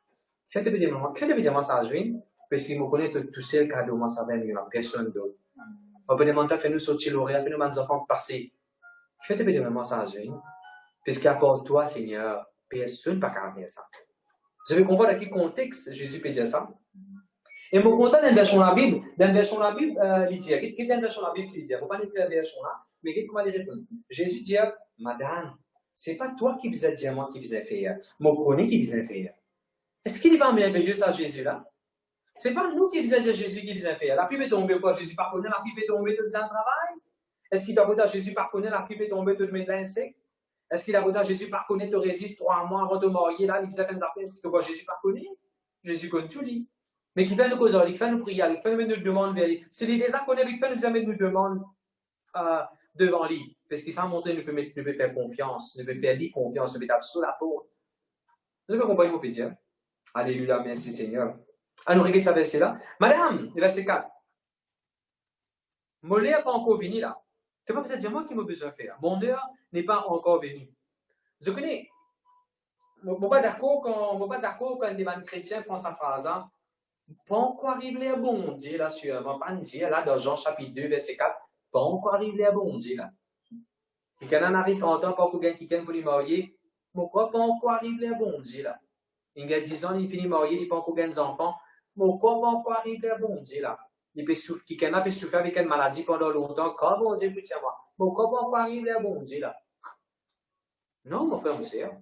Qui veut te dire ça, Jésus? Parce qu'il me connaît tout seul, car de moi, ça va mieux, personne d'autre. On peut demander, fais-nous sortir l'oreille, fais-nous mes enfants passer. Fais-te dire ça, Jésus. Parce qu'à part toi, Seigneur, personne ne peut pas faire ça. Vous avez compris dans quel contexte Jésus peut dire ça? Et mon content dans la version de la Bible, il dit, qu'est-ce que dans la version de la Bible il dit? Il ne faut pas lire la version là, mais qu'est-ce comment il répond? Jésus dit, madame, ce n'est pas toi qui vous as dit à moi qui vous a fait, moi connais qui vous a fait. Est-ce qu'il n'est pas merveilleux ça, Jésus là? Ce n'est pas nous qui vous a dit à Jésus qui vous a fait. La pluie est tombée quoi? Jésus par connaît, la pluie est tombée tout le travail? Est-ce qu'il t'a dit à Jésus par connaît, la pluie est tombée tout le mettre l'insecte? Est-ce qu'il a dit à Jésus par connaît, te résiste 3 mois avant de marier là, il vous a fait des affaires? Est-ce qu'il t'a dit Jésus par connaît? Jésus connaît tout lui. Mais qui fait nous causer, qui fait nous prier, qui fait nous demander vers lui. C'est lui déjà connaît, qui fait nous jamais nous demande devant lui. Parce qu'il s'en montré, nous peut faire confiance, nous peut faire lui confiance, nous peut être sous la porte. Vous avez compris mon petit? Alléluia, merci Seigneur. Alors, regarde ce verset là. Madame, le verset 4. Mollet n'a pas encore fini là. Tu n'as pas besoin de dire moi qui m'a besoin de faire. Mon heure n'est pas encore venue. Je connais. Je ne suis pas d'accord quand les chrétiens prennent sa phrase. Hein. Pas encore arrivé à bon Dieu, là, sur pas dire, là, dans Jean chapitre 2, verset 4. Pas encore arrivé à bon Dieu, là. Quelqu'un en arrive 30 ans, pas encore quelqu'un pour lui marier. Pourquoi pas encore arrivé à bon Dieu, là? Il y a 10 ans, il finit marié, il pas encore des enfants. Pourquoi pas encore arrivé à bon Dieu, là? Il peut souffrir, quelqu'un peut souffrir avec une maladie pendant longtemps. Quand bon Dieu peut dire moi? Pourquoi pas encore arrivé à bon Dieu, là? Non, mon frère, mon sœur.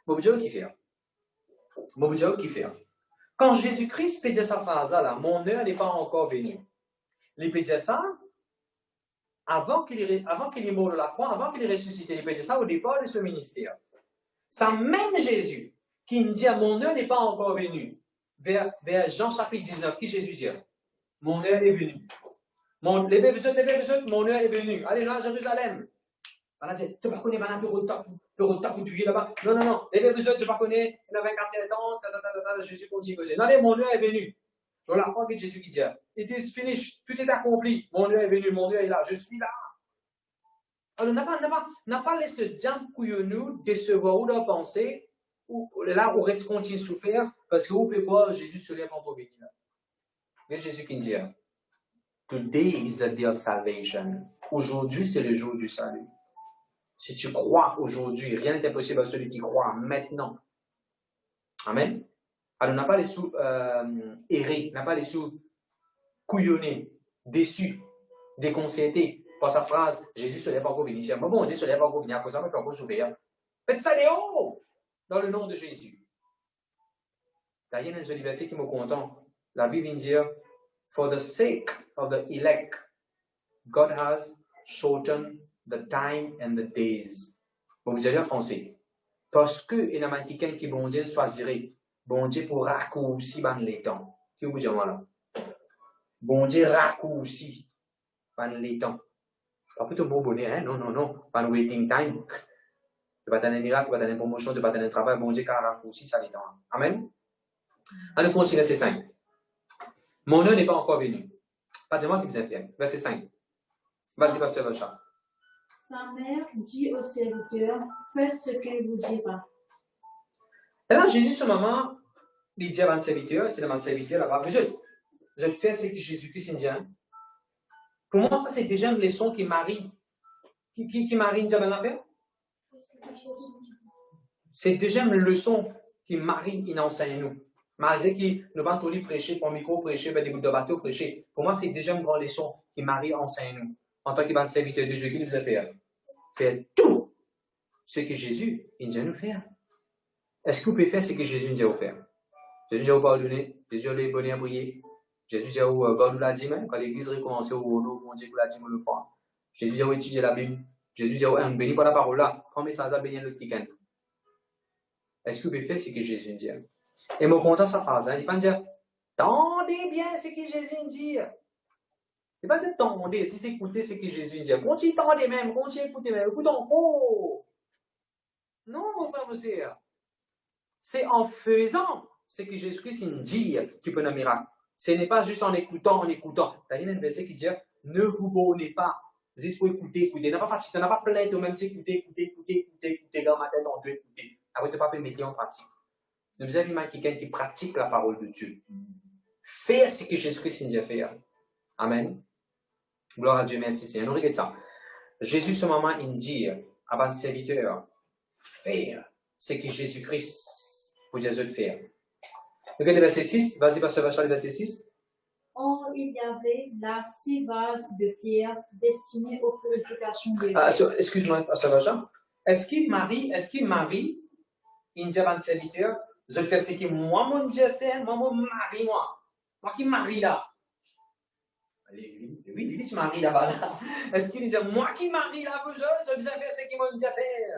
Mon Dieu, qui fait? Mon Dieu, qui fait? Quand Jésus-Christ peut dire sa phrase là, mon heure n'est pas encore venue. Il peut dire ça avant qu'il est mort de la croix, avant qu'il est ressuscité. Il peut dire ça au départ de ce ministère. C'est même Jésus qui dit mon heure n'est pas encore venue. Vers Jean chapitre 19, qui Jésus dit mon heure est venue. Levez vous autres, mon heure est venue. Allez là à Jérusalem. On a dit, tu ne connais pas le retard pour tuer là-bas. Non. Levez vous autres, tu ne connais, il y a 24 ans, Jésus continue. Non, mon heure est venue. Donc la croix que Jésus qui dit, it is finished, tout est accompli. Mon heure est venue, mon heure est là, je suis là. Alors, n'a pas laissé diable couillonnou décevoir ou leur pensée, ou là, on reste continue de souffrir, parce que vous ne pouvez pas, Jésus se lève encore venir là. Mais Jésus qui dit, today is the day of salvation. Aujourd'hui, c'est le jour du salut. Si tu crois aujourd'hui, rien n'est impossible à celui qui croit maintenant. Amen. Alors, n'a pas les sous errés, n'a pas les sous couillonnés, déçus, déconcertés par sa phrase, Jésus se lève encore venir. Bon, Dieu se lève encore venir, après ça, on peut encore souffrir. Faites ça, Léo, dans le nom de Jésus. D'ailleurs, il y a un verset qui me content. La Bible dit, for the sake of the elect, God has shortened the time and the days. Bon, vous allez en français. Parce que il y a quelqu'un qui bon Dieu choisirait, bon Dieu pour raccourcir les temps. Qui vous dit voilà? Bon Dieu raccourcit les temps. Pas plutôt bon bonnet, hein? Non. Pas de waiting time. Tu vas donner un miracle, tu vas donner une promotion, tu vas donner un travail, bon Dieu qui a raccourci ça les temps. Amen. Allons continuer, verset 5. Mon heure n'est pas encore venu. Pas de moi qui vous infirme. Verset 5. Vas-y, pasteur Rocha. Sa mère dit au serviteur, faites ce qu'il vous dira. Et là, Jésus, ce moment, il dit à mon serviteur, tu es mon serviteur là-bas, je fais ce que Jésus-Christ dit. Pour moi, ça, c'est déjà une leçon qui marie. Qui marie une diable affaire? C'est déjà une leçon qui marie une enseigne nous. Malgré que nous va tous prêcher, pour micro prêcher, des bouts de bateau prêcher. Pour moi, c'est déjà une grande leçon qui marie enseigne nous. En tant que serviteur de Dieu, qu'il nous a fait? Faire tout ce que Jésus dit à nous faire. Est-ce que vous pouvez faire ce que Jésus dit à vous faire? Jésus dit à vous pardonner, Jésus dit à vous donner à prier. Jésus dit à vous, God vous l'a dit même, quand l'église recommence au nom, mon Dieu vous l'a dit, vous le faites. Jésus dit à vous étudier la Bible. Jésus dit à vous, on bénit par la parole là, prends message à bénir l'autre qui gagne. Est-ce que vous pouvez faire ce que Jésus dit? Et mon content sa phrase, il ne va pas dire, tendez bien ce que Jésus dit. Il ne va pas dire, tendez, dis écoutez ce que Jésus dit. Continuez tendez même, continuez écoutez même, écoutez encore. Non, mon frère, mon sœur. C'est en faisant ce que Jésus-Christ dit que tu peux faire un miracle. Ce n'est pas juste en écoutant. Il y a un verset qui dit, ne vous bornez pas. Juste pour écouter. N'a pas fatigué, n'a pas plein de même écouter, dans ma tête, on doit écouter. Après, tu ne peux pas mettre en pratique. Nous avons quelqu'un qui pratique la parole de Dieu. Faire ce que Jésus-Christ dit à faire. Amen. Gloire à Dieu, merci Seigneur. Nous regardons ça. Jésus, ce moment, il dit à un serviteur, faire ce que Jésus-Christ vous dit de faire. Regardez le verset 6. Vas-y, pasteur Vachal, le verset 6. Or, il y avait là 6 vases de pierre destinés aux purifications des vœux. Excuse-moi, pasteur Vachal. Est-ce qu'il Marie, il dit à un serviteur, je fais ce que moi, mon Dieu fait, moi, mon mari, moi qui marie là. Oui, il dit, tu maries là-bas. Là. Est-ce qu'il dit, moi qui marie là, je fais ce que mon Dieu fait.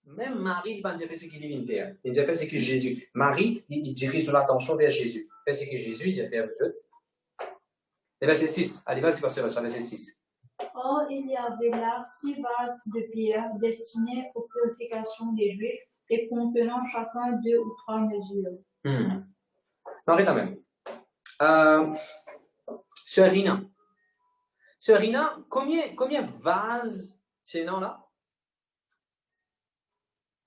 Même Marie, il n'a pas fait ce qu'il dit faire. Il a fait ce que Jésus. Marie, il dirige l'attention vers Jésus. Fait ce que Jésus il a fait, vous autres. Et verset 6. Allez, vas-y, pasteur, verset 6. Or, il y avait là 6 vases de pierre destinés aux purifications des Juifs et contenant chacun 2 ou 3 mesures. Arrête là même. Sœur Sœur Rina, combien de vases c'est non là?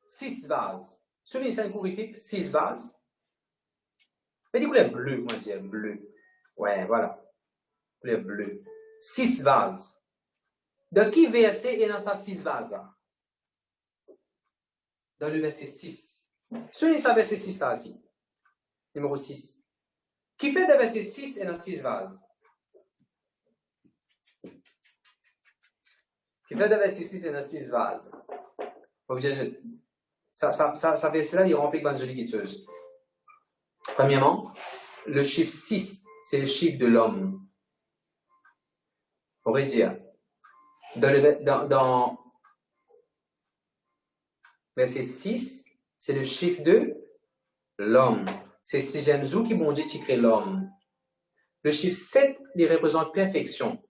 6 vases. Sur les 5 cours type, 6 vases. Mais des couleurs bleues, moi je dis bleu. Ouais, voilà. Couleur bleue. 6 vases. Dans quel verset est dans ça 6 vases là? Dans le verset 6. Sur les verset 6 là aussi. Numéro 6. Qui fait de verset 6 et dans 6 vases? Qui fait de verset 6 et dans 6 vases? Donc, ça fait cela, il remplit de jolie quitteuse. Premièrement, le chiffre 6, c'est le chiffre de l'homme. On pourrait dire, dans verset 6, c'est le chiffre de l'homme. C'est si j'aime Zou qui bon Dieu qui crée l'homme. Le chiffre 7, il représente perfection.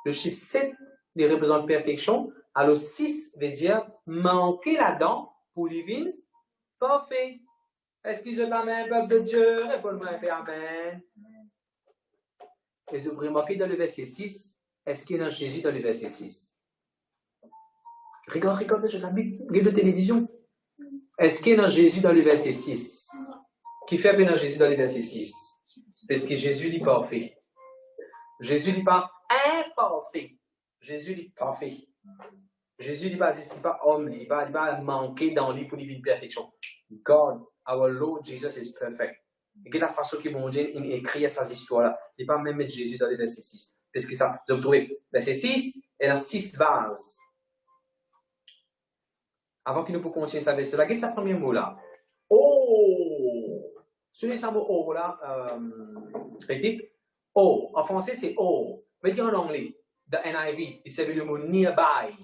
Le chiffre 7, il représente perfection. Alors 6 veut dire manquer là-dedans pour livrer parfait. Est-ce qu'ils ont la main, peuple de Dieu? Réponds-moi un peu, amen. Et vous remarquez dans le verset 6, est-ce qu'il y a dans Jésus dans le verset 6? Regarde sur la Bible, regarde la télévision. Est-ce qu'il y a dans Jésus dans le verset 6? Qui fait bien dans Jésus dans le verset 6? Parce que Jésus est parfait. Jésus n'est pas imparfait. Jésus est parfait. Jésus n'est pas homme, il n'est pas manqué dans lui pour vivre une perfection. God, our Lord Jesus is perfect. Et la façon que mon Dieu écrit ces histoires-là, il n'est pas même mettre Jésus dans le verset 6. Parce que ça, vous trouvez, verset 6, elle a 6 vases. Avant que nous puissions continuer ça, verset là, regardez ce premier mot-là. Oh! Celui-ci, ce mot oh là, critique. Oh, en français, c'est oh. Mais dire en anglais, dans NIV, il s'appelle le mot nearby.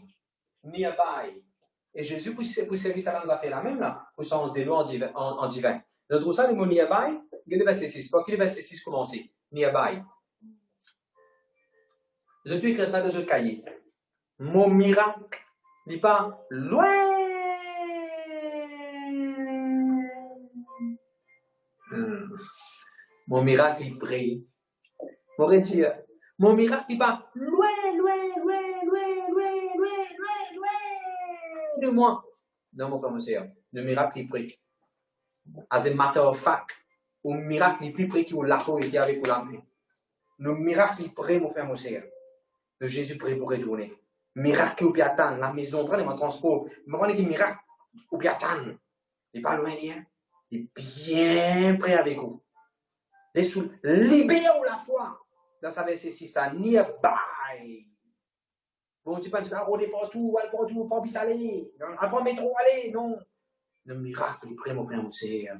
Nearby. Et Jésus, pour servir ça dans les affaires là même là, pour sens des lois en divin. Nous trouvons ça le mot nearby, regardez le verset 6. Pas que le verset 6 commence. Nearby. Je dois écrire ça dans le cahier. Mon miracle n'est pas loin. Mon miracle est près. Mon miracle n'est pas loin de moi. Non, mon frère, mon sœur. Le miracle est près. As a matter of fact, le miracle est plus près que l'apôtre était avec vous. Le miracle est près, mon frère, mon sœur. Le Jésus prêt pour retourner. Miracle au piatan, la maison, prenez mon transport. Mais prenez le miracle au piatan. Il n'est pas loin, il est bien près avec vous. Libérez la foi. Dans sa verset 6, ça nearby. Bon, tu peux dire, on est partout, pas plus aller. On pas métro aller, non. Le miracle est prêt, mon frère, mon sœur.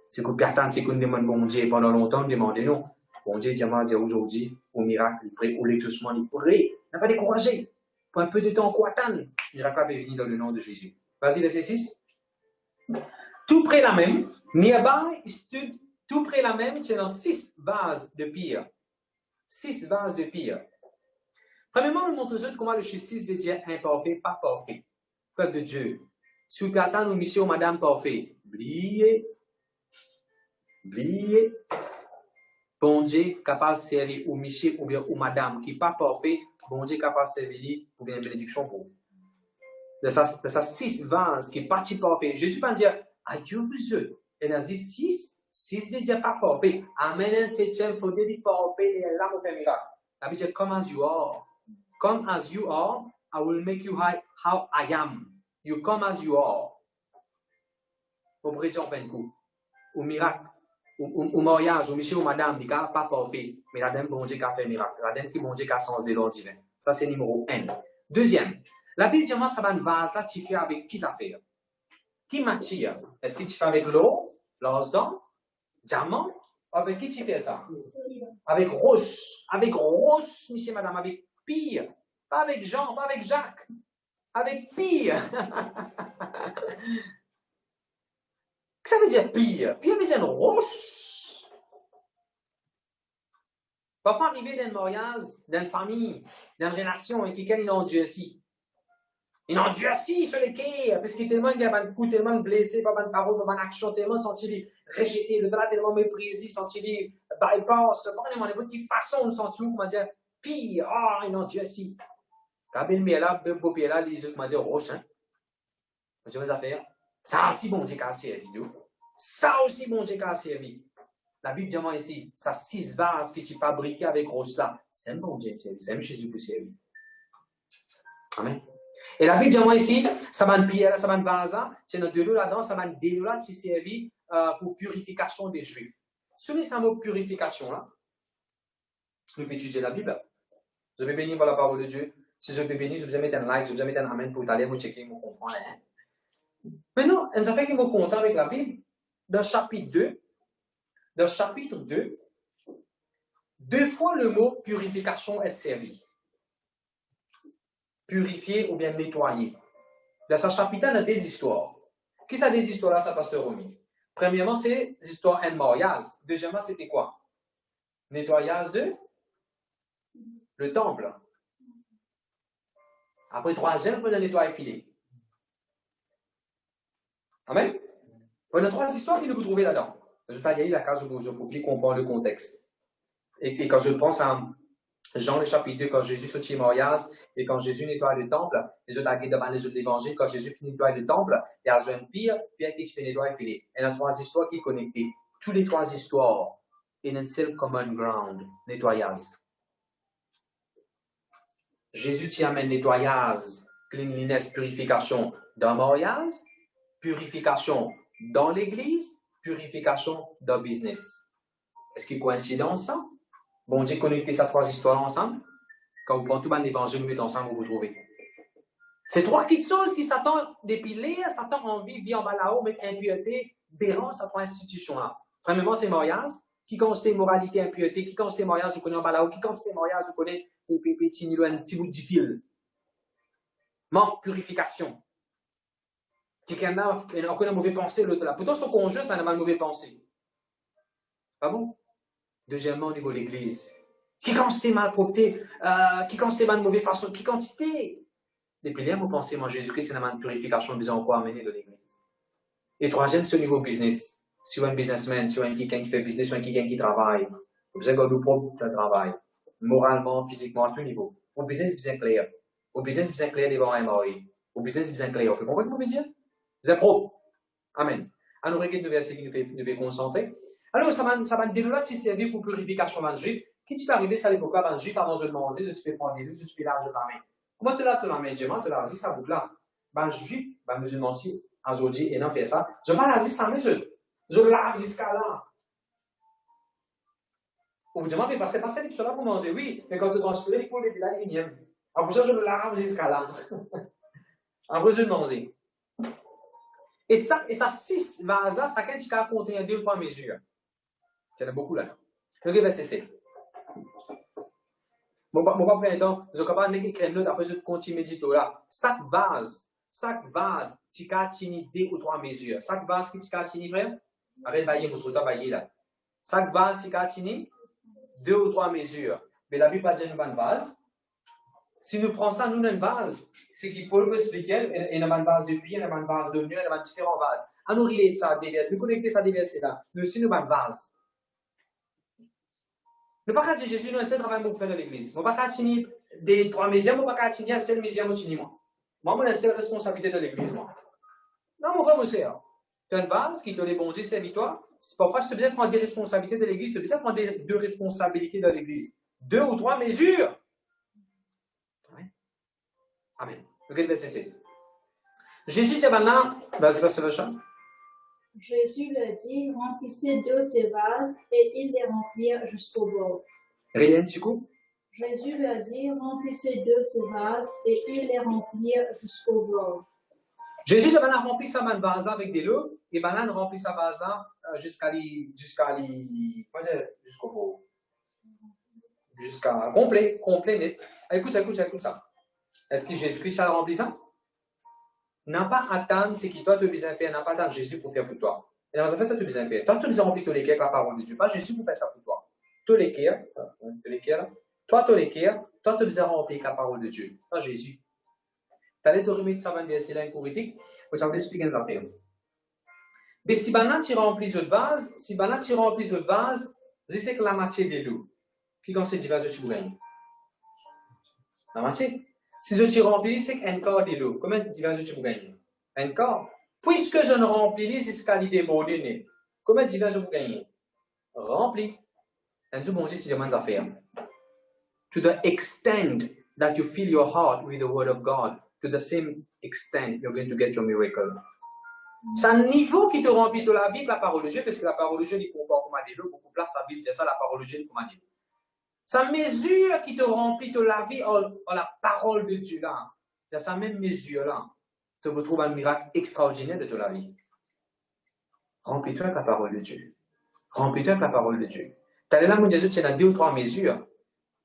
C'est que piatan, c'est qu'on demande bon Dieu pendant longtemps, demandez non. Bon Dieu, dit aujourd'hui, au miracle est prêt, au l'exaucement est prêt. N'a pas découragé. Pour un peu de temps, quoi attendre? Le miracle est venu dans le nom de Jésus. Vas-y, verset 6. Tout près la même, nearby stood. Tout près la même, c'est dans 6 vases de pierre. 6 vases de pierre. Premièrement, nous montrons comment le chiffre 6 veut dire imparfait, pas parfait. Peuple de Dieu. Si vous pouvez attendre mission, madame parfait, oubliez. Bon Dieu capable de servir ou monsieur ou bien ou madame qui n'est pas parfait, bon Dieu capable de servir pour venir une bénédiction pour vous. De ça 6 vases qui n'est pas parfait. Jésus va dire, adieu vous eux. Et dans ces 6 veut dire pas parfait. Amen, un 7e, il faut dire parfait, et là, on fait miracle. Ça veut dire, come as you are. Come as you are, I will make you how I am. You come as you are. Au bridge en 20 coups. Au miracle. Au mariage, au monsieur ou madame, il n'est pas parfait. Mais la dame, bon Dieu, qui a fait miracle. La dame qui, bon Dieu, qui a sens de l'ordre divin. Ça, c'est numéro 1. Deuxième. La Bible dit, ça va une vase, ça, tu fais avec qui ça fait? Qui m'attire? Est-ce que tu fais avec l'eau, l'argent, diamant? Avec qui tu fais ça? Avec Roche. Avec Roche, monsieur, madame, avec Pire. Pas avec Jean, pas avec Jacques. Avec Pire. Qu'est-ce que ça veut dire Pire? Pire veut dire Roche. Parfois, arriver dans un mariage, dans une famille, dans une relation, et quelqu'un est en Dieu aussi. Il est en Dieu aussi sur le quai, parce qu'il est tellement tellement blessé par une parole, par une action, tellement senti rejeté, le drap tellement méprisé, senti bypass, pas n'importe quelle façon de sentir, comment dire, Puis, non, Dieu, si. Quand le mien là, le beau là, les autres m'ont dit, roche, hein. Je vais faire. Ça aussi, bon Dieu, qui a servi. Ça aussi, bon Dieu, qui a servi. La Bible dit moi ici, ça 6 vases que tu fabriques avec roche là, c'est un bon Dieu, c'est Jésus pour servir. Amen. Et la Bible dit moi ici, ça m'a une pierre, ça m'a une vase, c'est notre de l'eau là-dedans, ça m'a une de l'eau là qui servit pour purification des Juifs. Souvenez ce mot purification là. Nous pouvons étudier la Bible. Je vais bénir par la parole de Dieu. Si je peux bénir, je vais mettre un like, je vais mettre un amen pour aller vous checker, vous comprendre. Maintenant, on a fait que vous comptez avec la Bible. Dans chapitre 2, deux fois le mot purification est servi. Purifier ou bien nettoyer. Dans ce chapitre, il y a des histoires. Qui sont des histoires là, ça pasteur Romy? Premièrement, c'est des histoires en mariage. Deuxièmement, c'était quoi? Nettoyage de le temple. Après, troisième, on a nettoyé filet. Amen? On a 3 histoires que vous trouvez là-dedans. Je vais y la case pour comprendre le contexte. Et quand je pense à Jean le chapitre 2, quand Jésus sortit mariage, et quand Jésus nettoie le temple, les autres arrivent devant les autres l'évangile, quand Jésus finit de nettoyer le temple, il y a un pire, puis qui fait nettoyer filet. Il y a 3 histoires qui sont connectées. Toutes les 3 histoires, in a seul common ground, nettoyage. Jésus t'y amène nettoyage, cleanliness, purification dans le mariage, purification dans l'église, purification dans le business. Est-ce qu'il y a coïncidence ça? Bon Dieu connecter ces 3 histoires ensemble. Quand vous prenez tout l'évangile, vous mettez ensemble, vous vous trouvez. C'est 3 petites choses qui s'attendent d'épiler, s'attendent en vie en bas là-haut, mais impureté, dérange à 3 institutions-là. Premièrement, c'est mariage. Qui constate moralité, impureté, qui constate mariage, vous connaissez en bas là-haut, qui constate mariage, vous connaissez un petit bout de fil. Manque, purification. Quelqu'un a une mauvaise pensée, l'autre là. Pourtant, son conjoint, ça n'a pas une mauvaise pensée. Pas bon? Deuxièmement, au niveau de l'église. Qui constate mal propté, qui constate mal de mauvaise façon, qui quantité. Depuis là, vous pensez, moi, Jésus-Christ, c'est une purification de besoin quoi amener de l'église. Et troisième, c'est au niveau business. Si vous êtes un businessman, si vous êtes quelqu'un qui fait business, si vous êtes quelqu'un qui travaille, vous êtes un propre travail. Moralement, physiquement, à tout niveau. Au business, vous êtes clair. Au business, vous êtes clair devant un mari. Au business, vous êtes clair. Vous comprenez ce que je veux dire? Vous êtes propre. Amen. Alors, nous regardons le verset qui nous fait concentrer. Alors, ça va développer qui servir pour purification d'un juif. Qui tu peux arriver, ça les pourquoi d'un juif avant de demander, je te fais prendre les luttes, je te fais l'argent de la main. Comment tu l'as, la main, Jéman, tu l'as dit, ça boucle là. Ben, juif, ben, musulman, si, aujourd'hui, et non, fait ça. Je vais la dire, ça met, je lave jusqu'à là. Ou vous demandez, mais c'est pas ça qui est là pour manger, oui, mais quand tu transfères, il faut les villages énièmes. Après ça, je le lave jusqu'à là. Après, je le manger. Et ça 6 vases, ça quand tu as contenu 2 ou 3 mesures. Il y en a beaucoup là. Le verset C. Bon, pas pour l'instant, je ne vais pas écrire une note, après je continue à méditer là. Chaque vase, tu as 2 ou 3 mesures. Chaque vase que tu as frère, avec votre temps, là. Chaque vase, tu as 2 ou 3 mesures. Mais la Bible n'a pas dit une bonne vase. Si nous prenons ça, nous, dans une vase, c'est qu'il peut expliquer, il y a une base de pierre, il y a une base de mur, il y a différents vases. À nous relayer ça à des versets, nous connecter ça à des versets là. Nous aussi, nous avons une vase. Nous ne pouvons pas dire Jésus, nous, un seul travail pour faire dans l'église. Nous ne pouvons pas dire des 3 mesures, nous ne pouvons pas dire un seul mesure, moi, j'ai une seule responsabilité de l'église, moi. Non, mon frère, mon soeur. Tu as une base qui te les bon Dieu, servitoire. Parfois, je te besoin de prendre des responsabilités de l'église, tu as besoin de prendre 2 responsabilités de l'église. 2 ou 3 mesures. Amen. Regardez le verset C. Jésus dit maintenant, vas-y, passe le chant. Jésus leur dit, remplissez d'eau ces vases, et ils les remplirent jusqu'au bord. Rien, du coup. Jésus leur dit, remplissez d'eau ces vases, et ils les remplirent jusqu'au bord. Jésus a rempli sa vase avec de l'eau, et maintenant remplit sa vase jusqu'au bord. Jusqu'à complet, net. Écoute ça. Est-ce que Jésus-Christ a rempli ça? N'a pas attendre ce que toi tu as besoin de faire, n'a pas attendre Jésus pour faire pour toi. Et dans ce fait, toi tu as besoin de faire. Toi tu as besoin de remplir tous les cœurs avec la parole de Dieu. Pas Jésus pour faire ça pour toi. Tous les cœurs, toi tu as besoin de remplir avec la parole de Dieu. Pas Jésus. Tu allais te remettre ça dans le verset là, pour critique, pour t'expliquer un affaire. Mais si maintenant tu remplis votre vase, c'est que la moitié de l'eau. Qui quand c'est divers, tu gagnes. Si je remplis, c'est un quart de l'eau. Combien de divers je peux gagner? Un quart. Puisque je ne remplis, c'est ce qu'elle dit débordé. Combien de divers je peux gagner? Rempli. And so, bon Dieu, c'est des affaires. To the extent that you fill your heart with the word of God, to the same extent, you're going to get your miracle. C'est un niveau qui te remplit de la Bible, la parole de Dieu, parce que la parole de Dieu dit comporte comme un l'eau, beaucoup place la Bible, c'est ça, la parole de Dieu dit comme un l'eau. Sa mesure qui te remplit de la vie en la parole de Dieu là, dans sa même mesure là, tu retrouves un miracle extraordinaire de la vie. Remplis-toi avec la parole de Dieu. Remplis-toi avec la parole de Dieu. T'as là, mon Jésus, tu as 2 ou 3 mesures.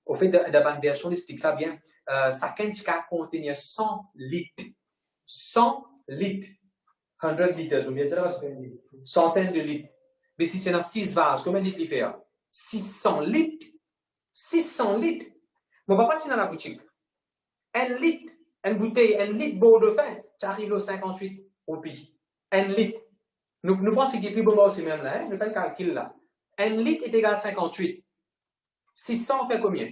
Au fait, la bonne version explique ça bien. Ça contient 100 litres. 100 litres. 100 litres, ou bien centaines de litres. Mais si tu as 6 vases, combien de litres il fait? 600 litres. 600 litres. Mon papa, tu es dans la boutique. 1 litre, une bouteille, 1 litre beau de vin, tu arrives aux 58 roupies. 1 litre. Nous pensons qu'il est plus beau aussi même là. Hein? Nous faisons le calcul là. 1 litre est égal à 58. 600 fait combien?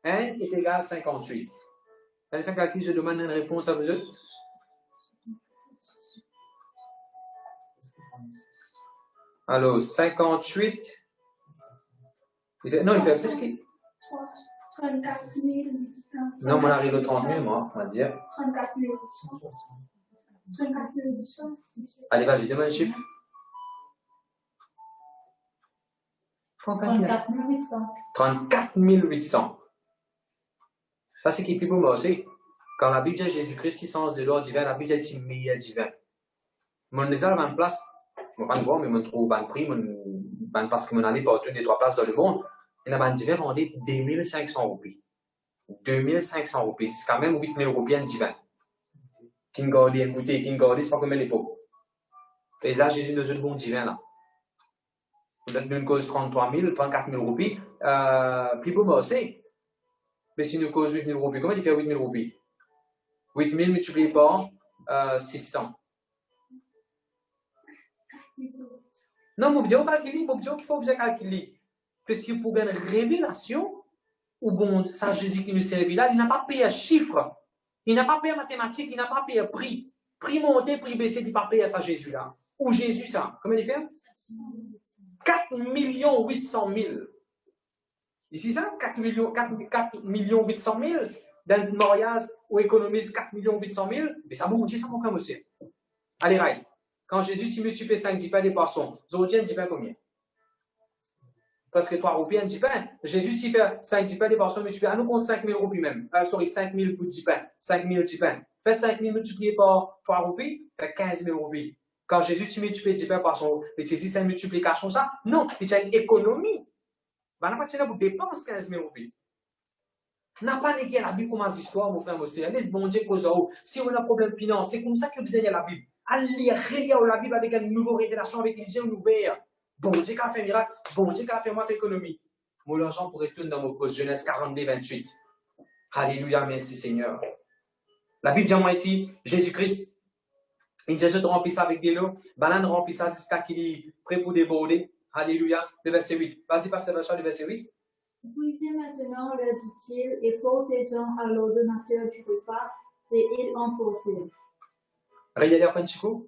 1 est égal à 58. Allez faire le calcul, je demande une réponse à vous autres. Alors, 58. Non, il fait plus qu'il. 34 000. Non, on arrive au 30 000, moi, on va dire. 34 000. 34 000. Allez, vas-y, donne-moi un chiffre. 34 800. 34 800. Ça, c'est qui est plus beau, moi aussi. Quand la Bible dit Jésus-Christ, il sens de l'ordre divin, la Bible dit meilleur divin. Mon désir à une place, je ne vais pas voir, mais je trouve un prix, parce que mon allé partout des 3 places dans le monde. Et la divin vendait 2500 roupies. 2500 roupies. C'est quand même 8000 roupies un divin. Qui ne gardait une bouteille, qui ne gardait, c'est pas comme l'époque. Et là, Jésus nous a un bon divin, là. Nous cause 33 000, 34 000 roupies. Plus beau, moi aussi. Mais si nous cause 8 000 roupies, comment il fait 8 000 roupies? 8 000 multiplié par 600. Non, mon Dieu, calculer, mon Dieu, qu'il faut bien calculer. Parce qu'il faut une révélation, ou bon, ça Jésus qui nous servit là, il n'a pas payé un chiffre, il n'a pas payé mathématique, il n'a pas payé un prix. Prix monté, prix baissé, il n'a pas payé ça Jésus là. Ou Jésus ça, comment il fait? 4 800 000. Ici ça, 4 800 000 d'un mariage où économise 4 800 000, mais ça m'a dit ça mon frère monsieur. Allez, Ray. Quand Jésus tu multiplies 5 10 pains des poissons, Zodien 10 pains combien? Parce que 3 roupies, un 10 pains. Jésus tu fait 5 10 pains des poissons multipliés. Nous compte 5 000 roupies même. Sorry, 5 000 pour 10 pains. 5 000 10 pains. Fais 5 000 multiplié par 3 roupies, fait 15 000 roupies. Quand Jésus tu multiplies 10 pains par son, et tu dis c'est une multiplication ça? Non, il y a une économie. Ben, on n'a pas pour dépenser 15 000 roupies. N'a pas négligé la Bible comme une histoire, mon frère, monsieur. Laisse bon Dieu cause en haut. Si on a un problème financier, c'est comme ça que vous avez la Bible. Allez lire, relire la Bible avec une nouvelle révélation, avec les yeux ouverts. Bon Dieu qui a fait un miracle, bon Dieu qui a fait moi économie. Mon argent pourrait tourner dans mon poste, Genèse 42, 28. Alléluia, merci Seigneur. La Bible dit moi ici, Jésus-Christ, il Jésus te remplit ça avec de l'eau, banane remplit ça jusqu'à qu'il est prêt pour déborder. Alléluia, le verset 8. Vas-y, passe le verset 8. Puisez maintenant, leur dit-il, et portez-en à l'ordonnateur du repas, et ils emportèrent. Regardez un petit coup.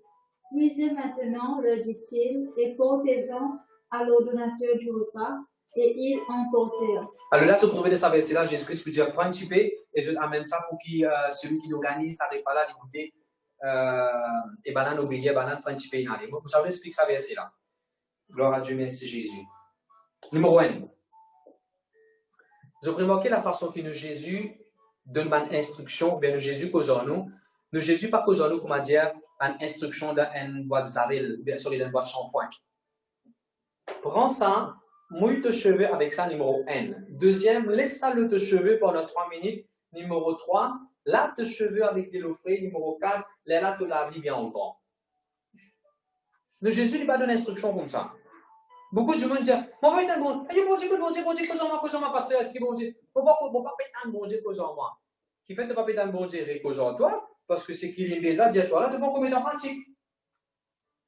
Puisez maintenant, leur dit-il, et portez-en à l'ordonnateur du repas, et ils emportèrent. Alors là, se trouver de sa verset là, Jésus-Christ peut dire prends un petit peu, et je amène ça pour que celui qui l'organise, ça n'arrive pas là d'écouter, et banane obéir, banane prends un petit peu. Moi, vous savez, explique ça verset là. Gloire à Dieu, merci Jésus. Numéro 1. Vous avez remarqué la façon que nous, Jésus, donne une instruction, bien nous, Jésus cause en nous. Nous, Jésus, pas cause en nous, comment dire, une instruction dans une boîte de zavel, sur une boîte de shampoing. Prends ça, mouille tes cheveux avec ça, numéro 1. Deuxième, laisse ça le tes cheveux pendant 3 minutes. Numéro 3, lave tes cheveux avec de l'eau fraîche. Numéro 4, là, te lave bien encore. Nous, Jésus, il va donner une instruction comme ça. Beaucoup de gens disent, mon père est un bon Dieu, bon Dieu, cause en moi, pasteur, est-ce que bon Dieu, mon papa est un bon Dieu, cause en moi. Qui fait que papa est un bon Dieu, cause en toi, parce que c'est qu'il est déjà dit à toi, là, tu vas commettre en pratique.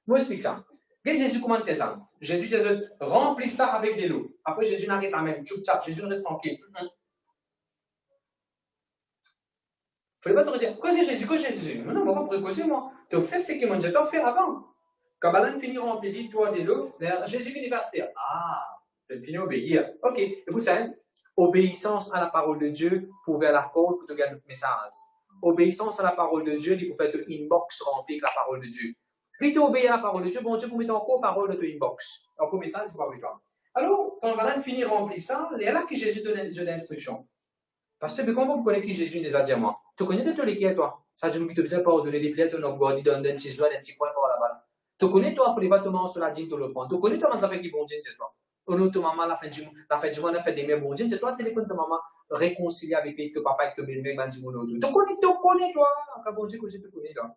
Moi, explique ça. Regarde Jésus, comment il fait ça? Jésus remplit ça avec de l'eau. Après, Jésus n'arrête pas même, tchoup tchap, Jésus reste tranquille. Il ne faut pas te dire, quoi c'est Jésus, quoi c'est Jésus. Non, non, on va pas causer moi. Tu fais ce que mon Dieu t'a fait avant. Quand Balan finit rempli, dis-toi des lots, Jésus vient de faire. Ah, tu finis obéir. Ok, écoute ça, hein? Obéissance à la parole de Dieu pour vers la corde pour te gagner le message. Obéissance à la parole de Dieu, il faut faire ton inbox rempli avec la parole de Dieu. Puis tu obéis à la parole de Dieu, bon Dieu, pour mettre encore parole de ton inbox. Encore message, c'est pas avec toi. Alors, quand Balan finit rempli ça, il y a là que Jésus donne l'instruction. Parce que comment vous connaissez qui Jésus nous a dit à moi? Tu connais de tous les qui toi? Ça veut dire que tu besoin pardonner des plaies, tu n'as pas dit d'un petit soin, d'un petit point par là-bas. Tu connais toi, il faut les bâtiments sur la dîme, tu le prends. Tu connais toi, comment ça fait qui bon Dieu, c'est toi? Ou non, ta maman, la fin du mois, la fait des mêmes bon Dieu, c'est toi, téléphone ta maman, réconcilier avec que papa, avec que belle-mère, ben du monde. Tu connais toi, quand bon Dieu, que je te connais toi.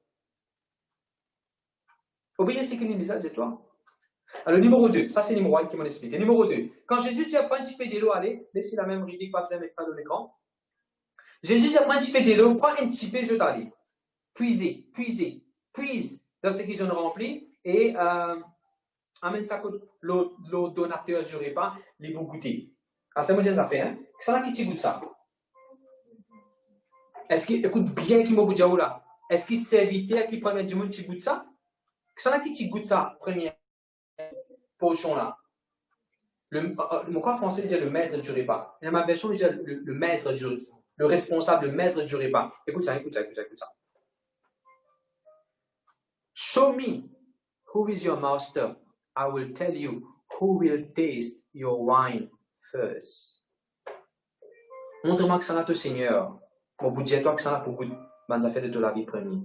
Obéir, c'est qu'il nous a dit toi. Alors, numéro 2, ça c'est numéro 1 qui m'en explique. Numéro 2, quand Jésus dit, prends un petit peu de l'eau, allez, laissez la même idée, pas besoin de mettre ça dans l'écran. Jésus dit, prends un petit peu de l'eau, prends un petit peu, je t'allais. Puise dans ce qu'ils ont rempli et amène ça l'eau donateur du repas, les vous goûter. Alors, c'est moi qui ça fait, hein? C'est là qui t'y goûte ça. Est-ce qu'il écoute bien qui m'a goûté là? Est-ce qu'il serviteur qui prend du monde qui goûte ça? C'est là qui t'y goûte ça, première portion là. Mon corps français dit le maître du repas. Dans ma version, il dit le maître du repas. Le responsable, le maître du repas. Écoute ça. Show me who is your master. I will tell you who will taste your wine first. Montre-moi que ça va ton Seigneur. Mon bout de toi que ça va pour goût. Ben, affaires de ton la vie premier.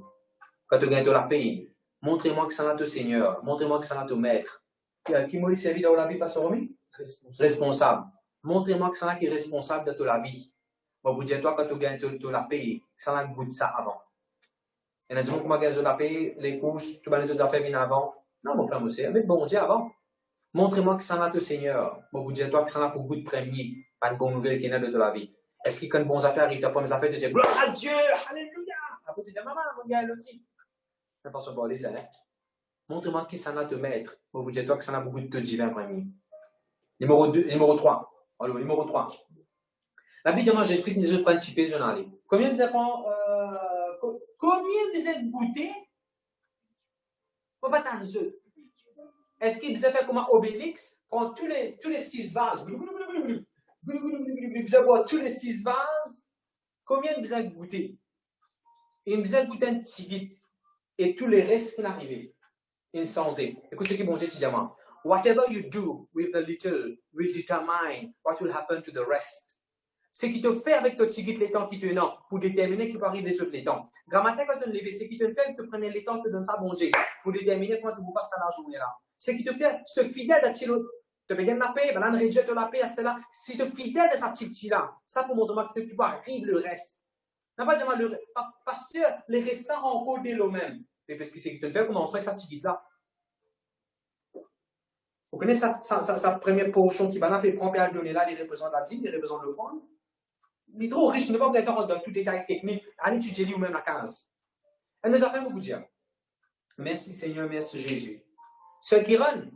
Quand tu gagnes la paye, montrez-moi que ça va ton Seigneur. Montrez-moi que ça va ton maître. Qui m'a servi dans la vie, Pasteur Romy? Responsable. Montrez-moi que ça va qui est responsable de la vie. Bon, vous dites, toi, quand tu gagnes la paye, ça va goûter ça avant. Et là, dis-moi comment gagner la paye, les courses, tout les autres affaires viennent avant. Non, mon frère, monsieur, mais bon Dieu avant. Montrez-moi que ça va au Seigneur. Bon, vous dites, toi, que ça va pour goût de premier, pas une bonne nouvelle qui est née de la vie. Est-ce qu'il y a une bonne affaire arrive, tu as pas mes affaires, tu dis, gloire à Dieu, alléluia. Après, tu dis, maman, mon gars, l'autre. Attention, bon, les années. Montrez-moi qui ça va te mettre. Bon, vous dites, toi, que ça va pour goût de divin premier. Numéro 3. Alors, numéro 3. La Bible dit, Jésus-Christ nous a participé, je n'en ai. Combien vous avez goûté? Pas tant de. Est-ce qu'il vous a fait comme un Obélix? Prendre tous les 6 vases. Vous avez tous les 6 vases. Combien vous avez goûté? Et vous avez goûté un petit bit. Et tous les restes qui sont arrivés. Insensé. Écoutez ce que bon Dieu dit à moi. Whatever you do with the little will determine what will happen to the rest. Ce qui te fait avec ton petit les temps qui te non pour déterminer qui peut arriver sur les temps. Grammaire quand on levé, ce qui te fait que tu prennes les temps, te donne ça bon Dieu pour déterminer quand tu vous passes à la journée là. Ce qui te fait, tu te fidèle à Tilo, tu peux gagner la paix, ben là, on rejette la paix à celle-là. Si tu es fidèle à sa petite là, ça pour montrer que tu peux arriver le reste. Non pas dire parce que les restants ont encore des lots même. Mais parce que c'est qui te fait comment on soit avec sa petite là. Vous connaissez sa première portion qui va là, puis prend à donner là, les représente la dîme, les représente le fond. Il est trop riche, il ne va pas être dans tout détail technique. Allez étudier lui ou même la case. Elle nous a fait beaucoup dire. Merci Seigneur, merci Jésus. Ce qui run,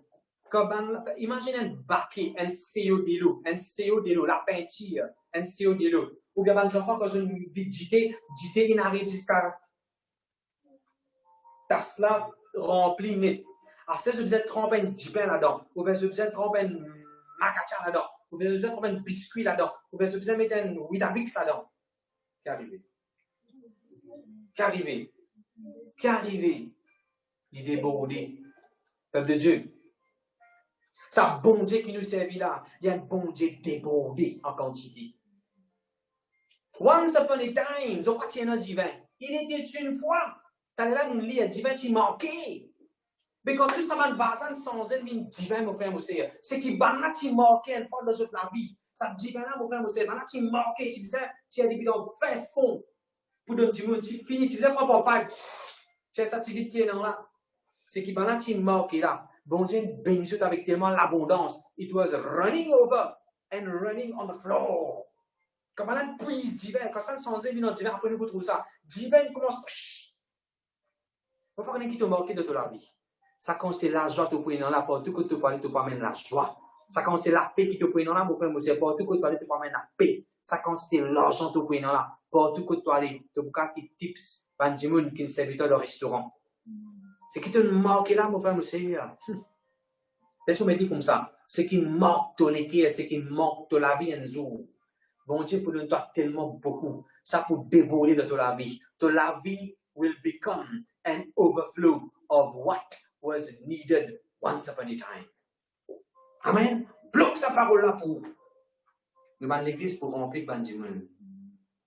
imaginez un baquet, un CO de l'eau, la peinture, un CO de l'eau. Ou bien, les enfants, quand je me dis dité, il n'arrive jusqu'à tasse là remplie net. Alors, si vous êtes trempé un dipin là-dedans, ou bien vous êtes trempé un macacha là-dedans, ou bien vous êtes trempé un biscuit là-dedans, ou bien vous êtes mettre un Weetabix là-dedans. Qu'arrivé? Il est débordé. Peuple de Dieu. C'est un bon Dieu qui nous servit là. Il y a un bon Dieu débordé en quantité. Once upon a time, ils ont parti un divin. Il était une fois. T'as là nous lit un divin qui manquait. Mais quand tout ça va basan sans elle, une divin, mon frère, mon sœur. C'est qui banna qui manquait une fois dans la vie. Ça divin là, mon frère, mon sœur, banna qui manquait. Tu disais, tu as des dans fin fond. Pour donner du monde, tu finis, tu disais, papa, tu as ça, tu dis qui est là. C'est qui banna qui manquait là. Bon Dieu bénit avec tellement l'abondance. It was running over and running on the floor. Comme on prise divin, quand ça ne s'en dit, divin, après nous trouve ça. Divin commence. Il ne faut pas qu'on ait qui te manquer de toute la vie. Ça, quand c'est la joie, tu peux dans la porte, tout que tu parles, tu peux amener la joie. Ça quand c'est la paix qui te prend là, mon frère, c'est partout que tu aller te prendre la paix. Ça quand c'est l'argent qui te prend là, partout que tu aller, tu as qui tips, par des gens qui sont serviteurs de restaurant. C'est qui te manque là, mon frère, c'est laisse-moi me dire comme ça. C'est qui manque ton équipe, c'est qui manque de la vie un jour. Bon Dieu pour nous donner tellement beaucoup. Ça pour déborder de ta vie. Ta vie will become an overflow of what was needed once upon a time. Amen. Bloque sa parole là pour. Nous avons l'église pour remplir par du monde.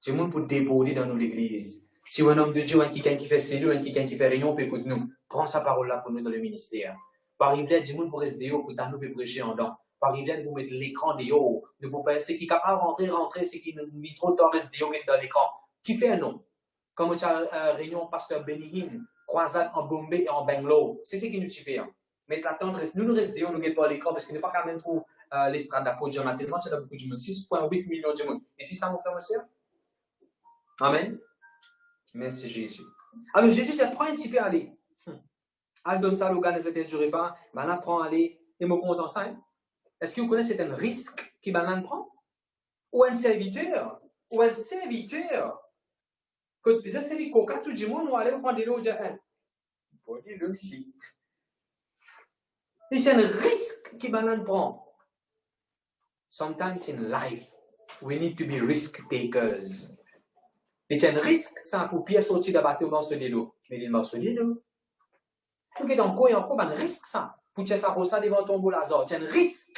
Du monde pour déborder dans nous l'église. Si un homme de Dieu, un quelqu'un qui fait cellule, un quelqu'un qui fait réunion, peut écouter nous. Prends sa parole là pour nous dans le ministère. Par exemple, du monde pour rester dehors, pour nous prêcher en dedans. Par exemple, pour mettre l'écran dehors. Nous pour faire ce qui est capable de rentrer, ce qui nous met trop de temps rester dehors dans l'écran. Qui fait un nom? Comme tu as réunion pasteur Benihim, croisade en Bombay et en Bangalore. C'est ce qui nous fait. Mais l'attendre, nous restons dehors, nous ne pas l'écran parce qu'il n'est pas quand même trop l'estrade d'apôtre. Il y en a tellement, il y a beaucoup de monde. 6,8 millions de monde. Et si ça, mon frère, monsieur? Amen. Merci Jésus. Alors Jésus, c'est prends un petit peu aller. Elle donne ça à l'organisateur du repas, elle prend aller, et me compte en ça. Est-ce que vous connaissez un risque qui prend? Ou un serviteur? Ou un serviteur? Quand vous avez servi coca, tout le monde, on va aller prendre de l'eau, dire, bon, il est ici. Il y a un risque qui prend. Sometimes in life, we need to be risk takers. Il y a un risque, ça pour bien sortir de bateau dans ce l'eau. Mais il morceau de l'eau. Tout est encore et encore, un risque ça. Pour que ça rosa devant ton beau Lazare, il y a un risque.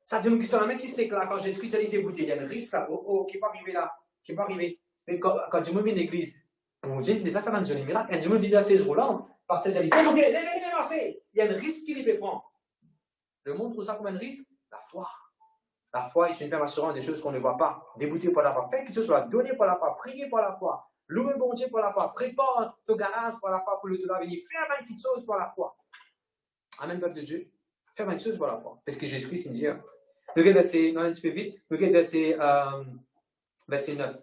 Ça dit nous qui sont la même qui c'est que là, quand Jésus s'est débouté, il y a un risque là. Oh, qui n'est pas arrivé là. Qui n'est pas arrivé. Mais quand je me mets dans l'église, pour Dieu, des affaires dans une miracle, quand je me dis à 16 roulants, parce que j'ai dit, il y a un risque qu'il peut prendre. Le monde trouve ça comme un risque. La foi. La foi est une affirmation des choses qu'on ne voit pas. Débouté par la foi. Fais que ce soit donné par la foi. Prier par la foi. Louer bon Dieu par la foi. Prépare ton garage par la foi pour le te laver. Fais une petite chose par la foi. Amen, peuple de Dieu. Fais une petite chose par la foi. Parce que Jésus-Christ, il dit, regardez verset, non, un petit peu vite. Regardez verset 9.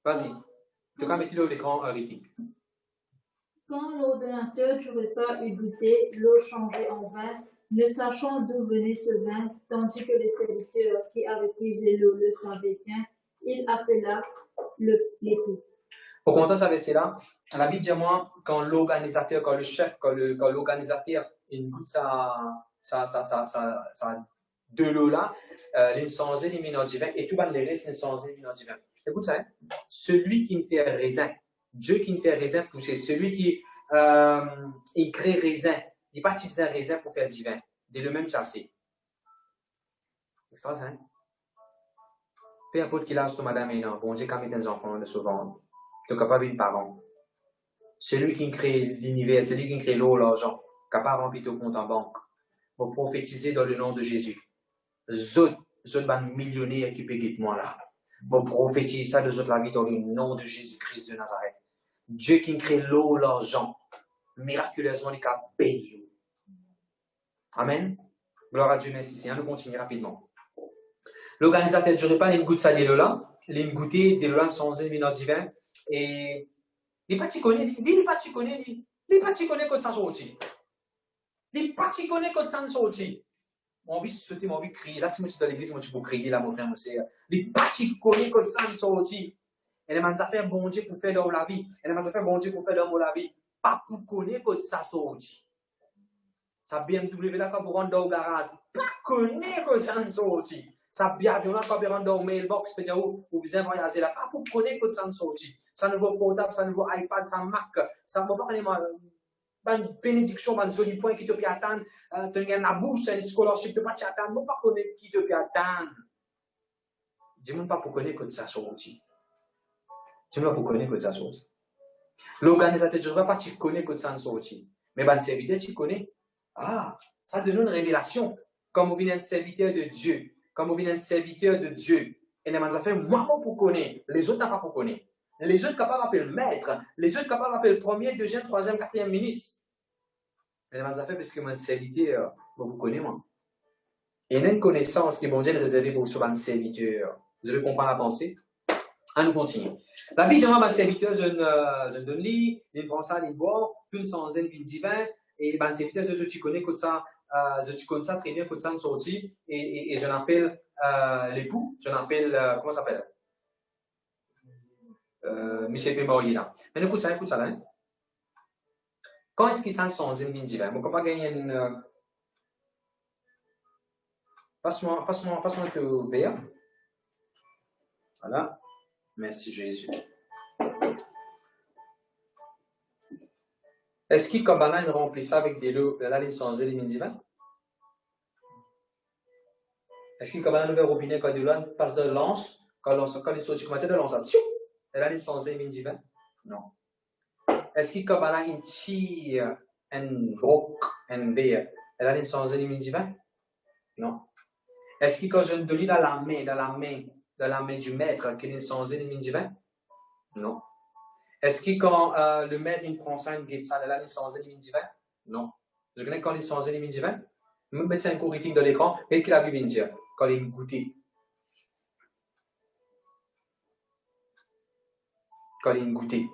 Vas-y. En tout cas, mettez-le l'écran arrêté. Quand l'ordonnateur du repas eut goûté, l'eau changée en vin, ne sachant d'où venait ce vin, tandis que les serviteurs qui avaient puisé l'eau le savaient bien, il appela l'époux. Au contraire, ça verset-là, la Bible dit moi, quand l'organisateur, quand le chef, quand l'organisateur, il goûte de l'eau là, il change les minutes du vin, et tout le monde les reste, il change les minutes du vin. Écoute ça, hein? Celui qui ne fait raisin, Dieu qui ne fait raisin pousser, celui qui il crée raisin, il n'est pas utilisé un raisin pour faire du vin, il est le même chassé. Extra, hein? Peu importe qui lâche ton madame et non, bon Dieu, quand il y a des enfants, de souvent, tu es capable d'être parent. Celui qui crée l'univers, celui qui crée l'eau, l'argent, capable de remplir ton compte en banque, pour prophétiser dans le nom de Jésus. Zot millionnaire qui peut guider moi là. Pour prophétiser ça de zot la vie dans le nom de Jésus-Christ de Nazareth. Dieu qui crée l'eau, l'argent, miraculeusement, il a béni. Amen. Gloire à Dieu, merci. Seigneur, nous continuons rapidement. L'organisateur du repas, il goûte ça de là, il goûte de là sans une minute divin, et il n'est pas connaît, il n'est pas connaît quand ça sortit. Il n'est pas connaît quand ça sortit. Mon envie de sauter, mon envie de crier. Là, si moi je suis dans l'église, moi je peux crier là, mon frère, mon sœur. Il n'est pas connaît quand ça sortit. Elle m'a fait bon Dieu pour faire dans la vie. Elle m'a fait bon Dieu pour faire dans la vie. Pas pour connaître quand ça sortit. Ça BMW là, quand vous rentrez dans le garage, pas connaître quand ça sortit. Ça bien avion là, quand vous rentrez dans le mailbox, peut-être où vous avez voyagé là, pas pour connaître quand ça sortit. Ça nouveau portable, ça nouveau iPad, ça Mac, ça ne va pas vraiment. Une bénédiction, un joli point qui te peut attendre. Tu as une bourse, une scholarship, tu ne peux pas t'attendre. Ne pas connaître qui te peut attendre. Dis-moi pas pour connaître quand ça sortit. Dis-moi pour connaître quand ça sortit. L'organisateur ne va pas te connaître quand ça sortit. Mais le serviteur, tu connais. Ah, ça donne une révélation. Comme vous venez un serviteur de Dieu. Comme vous venez un serviteur de Dieu. Et les gens fait moi pour connaître. Les autres n'ont pas pour connaître. Les autres capables d'appeler le maître. Les autres capables d'appeler le premier, deuxième, troisième, quatrième ministre. Mais les gens fait parce que mon serviteur, vous connaissez moi. Et il y a une connaissance qui est bon Dieu réservée pour ce serviteur. Vous avez compris la pensée? À nous continuer. La Bible dit mon serviteur, je donne lit, il prend ça, il boit, une centaine, une divin. Et le serviteur, tu connais comme ça, tu connais ça très bien, pour ça me sortir, et je l'appelle l'époux, je l'appelle, comment ça s'appelle? Michel Pémorier là. Mais écoute ça là. Hein? Quand est-ce qu'il s'en sont une mine divin? Bon, comment gagner une. Passe-moi le verre. Voilà. Merci Jésus. Est-ce qu'il Kabbalah remplit ça avec de la ligne sans les mine divin? Est-ce qu'il Kabbalah ouvert au robinet quand il passe de lance, quand il sortit comme de lance, de la ligne sans les mine divin? Non. Est-ce qu'il Kabbalah tire un broc, un verre, de la ligne sans les mine divin? Non. Est-ce qu'il quand je donne dans la main du maître, qu'il est sans les mine divin? Non. Est-ce que quand le maître il prend ça, il guette ça, là, il sans les mine divin? Non. Je connais quand il sans les mine divin? Je vais mettre un cours critique dans l'écran, et qu'il a vu dire, quand il goûté. Quand il goûté.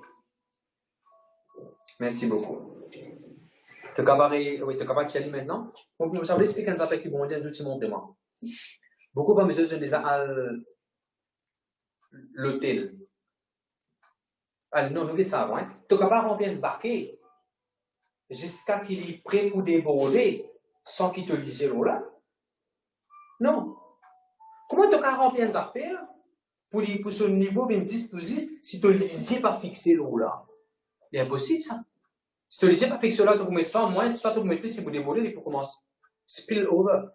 Merci beaucoup. Tu es capable de aller maintenant? Donc, nous allons expliquer une affaire qui vont dire, nous montrement. Beaucoup de mesures, je les ai à l'hôtel. Alors, non, nous dites ça avant. Hein? Tu es capable de remplir une barquette jusqu'à qu'il est prêt pour déborder sans qu'il te lise l'eau là? Non. Comment tu es capable de remplir une affaire pour ce niveau 10 pour 10 si tu ne lisais pas fixé l'eau là? C'est impossible ça. Si tu ne lisais pas fixé l'eau là, tu peux mettre ça en moins, soit tu peux mettre plus, si vous déborder, il faut commencer. Spill over.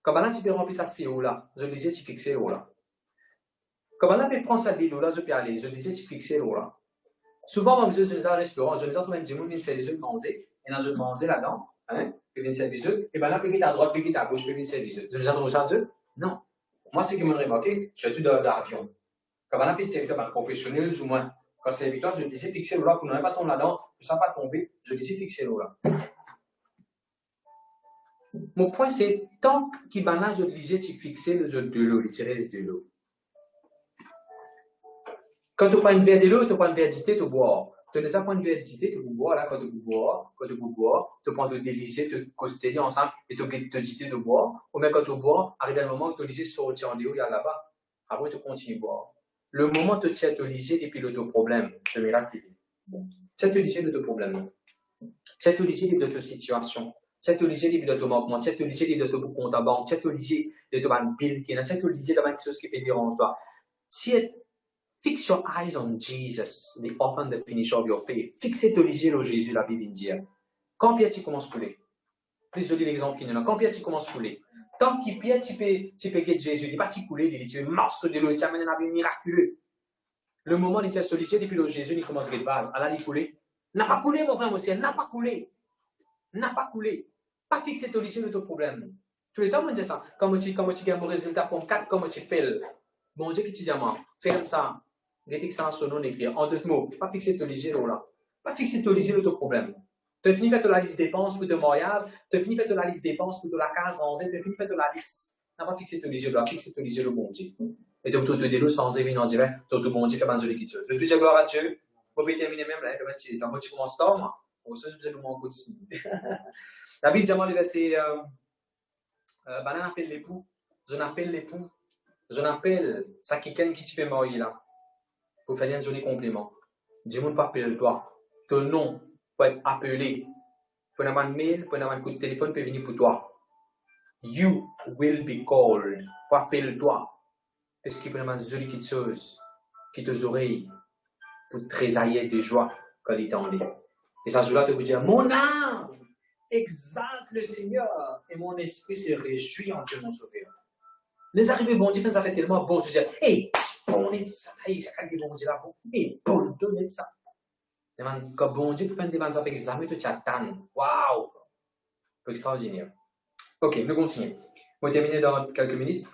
Comme là, tu peux remplir ça CO là. Je lisais, tu fixes l'eau là. Comme là, tu prends ça de l'eau là, je peux aller. Je disais, tu fixes l'eau là. Souvent, on me dit, dans un restaurant, je me dis, trouver un dimanche, c'est les œufs de manger, et dans je manger là-dedans, hein, puis viens servir les œufs, et ben là, puis à droite, puis à gauche, puis viens servir les œufs. Je me dis, trouvé ça d'eux? Non. Moi, c'est qui m'a remarqué, je suis tout d'avion. Comme là, puis c'est un professionnel, ou moins. Quand c'est évident, je disais, fixer l'eau là, pour ne pas tomber là-dedans, pour ça pas tomber, je disais, fixer l'eau là. Mon point, c'est, tant qu'il va là, je disais, tu fixes de l'eau, tu restes de l'eau. Quand tu prends une verre de l'eau, tu prends une verre d'idée, tu bois. Tu n'as pas une verre d'idée, tu bois, là, quand tu bois, tu prends de déliger, tu costeler ensemble, et tu dis de boire. Ou même quand tu bois, arrive un moment où tu déliger sortir en dehors, il y a là-bas. Après, tu continues à boire. Le moment où tu tiens à te liger, et puis le problème, le miracle, c'est te liger de ton problème. C'est te liger de ta situation. C'est te liger de ton manquement. C'est te liger de ton compte à banque. C'est te liger de ton bill qui est. C'est te liger de quelque chose qui peut dire en soi. Fix your eyes on Jesus, the author and the finisher of your faith. Fixez ton liger au Jésus, la Bible dit. Quand Pierre tu commences à couler, plus joli l'exemple qu'il y a. Quand Pierre tu commences à couler, tant que Pierre tu peux guetter Jésus, il n'est pas couler, il dit morceau de l'eau, il t'amène un avis miraculeux. Le moment où il tient ce liger, depuis le Jésus, il commence à guetter pas, à la couler. N'a pas coulé, mon frère, mon ciel, n'a pas coulé. N'a pas coulé. Pas fixer ton liger de ton problème. Tous les temps, on dit ça. Comme tu gagnes mon résultat, forme 4, comme tu fais. Bon Dieu qui te dit à moi, fais ça. Rétique ça en son nom écrit. En 2 mots, pas fixer ton liger là. Pas fixer ton liger de ton problème. Tu as fini de faire la liste dépenses pour ton mariage, tu as fini de faire la liste dépenses pour la case rangée, tu as fini de faire la liste. Tu n'as pas fixé ton liger là, fixer ton liger le bon Dieu. Et donc, tu te déloues sans évident divin, tu te bon Dieu fait banzer qui Dieu. Je te dis gloire à Dieu. Vous pouvez terminer même là, quand tu commences tard, moi. Bon, ça, je vous mon continue. La Bible dit le verset, Banan appelle l'époux. Je n'appelle l'époux. Je n'appelle ça quelqu'un qui tu peux mourir là. Pour faire un joli compliment. Dis-moi pas appeler toi. Ton nom peut être appelé. Pour avoir un mail, pour avoir un coup de téléphone, peut venir pour toi. You will be called. Pour appeler toi. Parce qu'il peut y avoir une jolie petite chose qui te oreilles pour tressailler de joie quand il t'en lit. Et ça joue là, tu peux dire, mon âme exalte le Seigneur et mon esprit se réjouit en Dieu mon sauveur. Les arrivées, bon Dieu, ça fait tellement beau. Tu dis, hey, bon, ça, ça dit bon Dieu là, hey, bon, donnez ça. Quand bon Dieu fait des bonnes affaires, examen, tu t'attends. Waouh! Extraordinaire. Ok, nous continuons. On va terminer dans quelques minutes.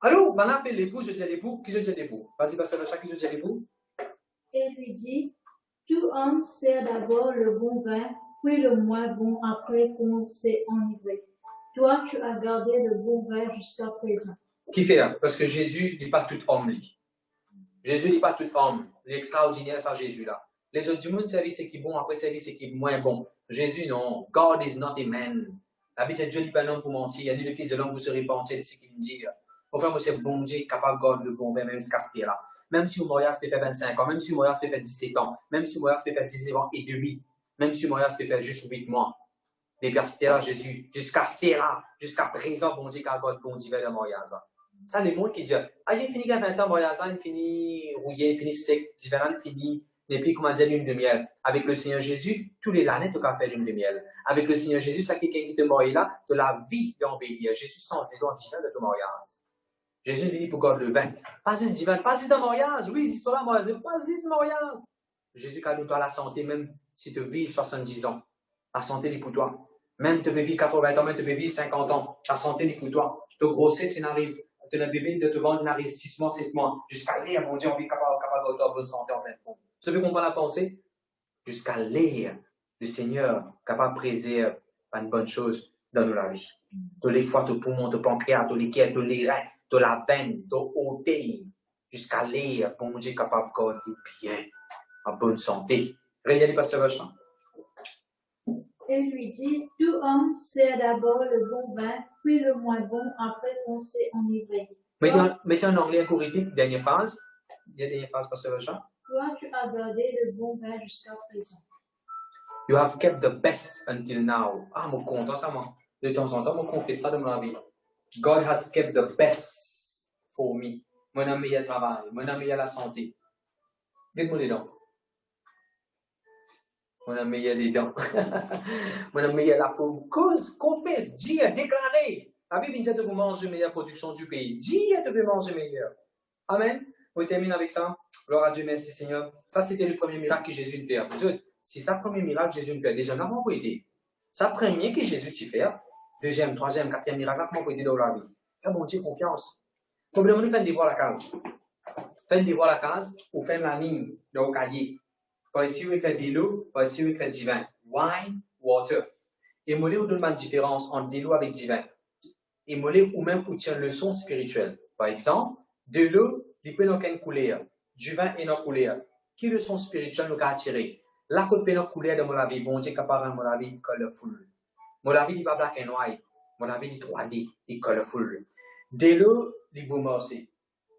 Allô, maintenant, appelle l'époux, je dis à l'époux. Qui je dis à l'époux? Vas-y, pasteur le chat, qui je dis à l'époux? Et lui dit, tout homme sert d'abord le bon vin, puis le moins bon après qu'on s'est enivré. Toi, tu as gardé le bon vin jusqu'à présent. Qui fait là? Parce que Jésus n'est pas tout homme, lui. Jésus n'est pas tout homme. L'extraordinaire, c'est Jésus là. Les autres du monde servent ce qui est bon, après servent ce qui est moins bon. Jésus, non. God is not a man. La Bible dit Dieu n'est pas l'homme pour mentir. Il y a dit le Fils de l'homme, vous serez pas entier de ce qu'il dit. Enfin, moi, c'est bon Dieu capable de garder le bon vin, même jusqu'à ce là. Même si le mariage peut faire 25 ans, même si le mariage peut faire 17 ans, même si le mariage peut faire 19 ans et demi, même si le mariage peut faire juste 8 mois. Mais vers ce là, Jésus, jusqu'à ce là, jusqu'à présent, bon Dieu, quand God, bon Dieu, le mariage. Ça, les mots qui disent, ah, il finit qu'à 20 ans, mariage, il finit rouillé, il finit sec, différent, il finit, et puis, comment dire, lune de miel. Avec le Seigneur Jésus, tous les l'année, tu as fait lune de miel. Avec le Seigneur Jésus, ça, quelqu'un qui te marie là, de la vie d'embellir. Jésus sens des dons divins de ton mariage. Jésus est venu pour God le vin. Pas ce divin, pas ce dans mariage. Oui, c'est là, mariage, pas ce mariage. Jésus, quand nous, toi, la santé, même si tu vis 70 ans, la santé est pour toi. Même tu peux vivre 80 ans, même tu peux vivre 50 ans, la santé est pour toi. Tu grossesse, c'est n'arrive. Tu as un bébé de te vendre, n'arrive 6 mois, 7 mois. Jusqu'à l'air, mon Dieu, on vit capable de bonne santé en pleine forme. Tu peux comprendre la pensée? Jusqu'à l'air, le Seigneur capable de préserver une bonne chose dans la vie. Tous les foies, tous les poumons, tous les pancréas, tous les cœurs, tous les reins, toute la veine, toute l'orteil, jusqu'à l'air, bon Dieu capable de garder bien, en bonne santé. Regardez, pasteur Vachon. Elle lui dit, tout homme sert d'abord le bon vin, puis le moins bon, après qu'on s'est enivré. Mettez en anglais un correctif, dernière phase. Il y a dernière phase, pasteur Vachon. Toi, tu as gardé le bon vin jusqu'à présent. You have kept the best until now. Ah, mon content, ça, moi. De temps en temps, je confesse ça dans ma vie. God has kept the best for me. Mon ami, il y a le travail. Mon ami, il y a la santé. Dites-moi les dents. Mon ami, il y a les dents. Mon ami, il y a la peau. Cause, confesse, dis, déclarez. La Bible dit que vous mangez meilleure production du pays. Dis, tu peux manger meilleur. Amen. On termine avec ça. Gloire à Dieu, merci Seigneur. Ça, c'était le premier miracle que Jésus fait. Si ça, premier miracle que Jésus fait, déjà, comment vous été? Ça, premier que Jésus fait. Deuxième, troisième, quatrième miracle, comment vous été dans la vie? Fais mon Dieu confiance. Problème, nous faisons devoir la case. Faites devoir la case ou faites la ligne dans le cahier. Par ici, vous écrivez de l'eau, par ici, vous écrivez divin. Wine, water. Et moi, vous donne une différence entre de l'eau avec divin. Et moi, ou même pour tirer une leçon spirituelle. Par exemple, de l'eau, il peut nous couler. Du vin et nous couler. Quelle leçon spirituelle nous a tiré? La côte peut nous couler dans mon vie. Bon Dieu, capable de mon vie colorful. Mon vie, il pas black and white. Mon vie, il 3D, il colorful. De l'eau, il boum aussi.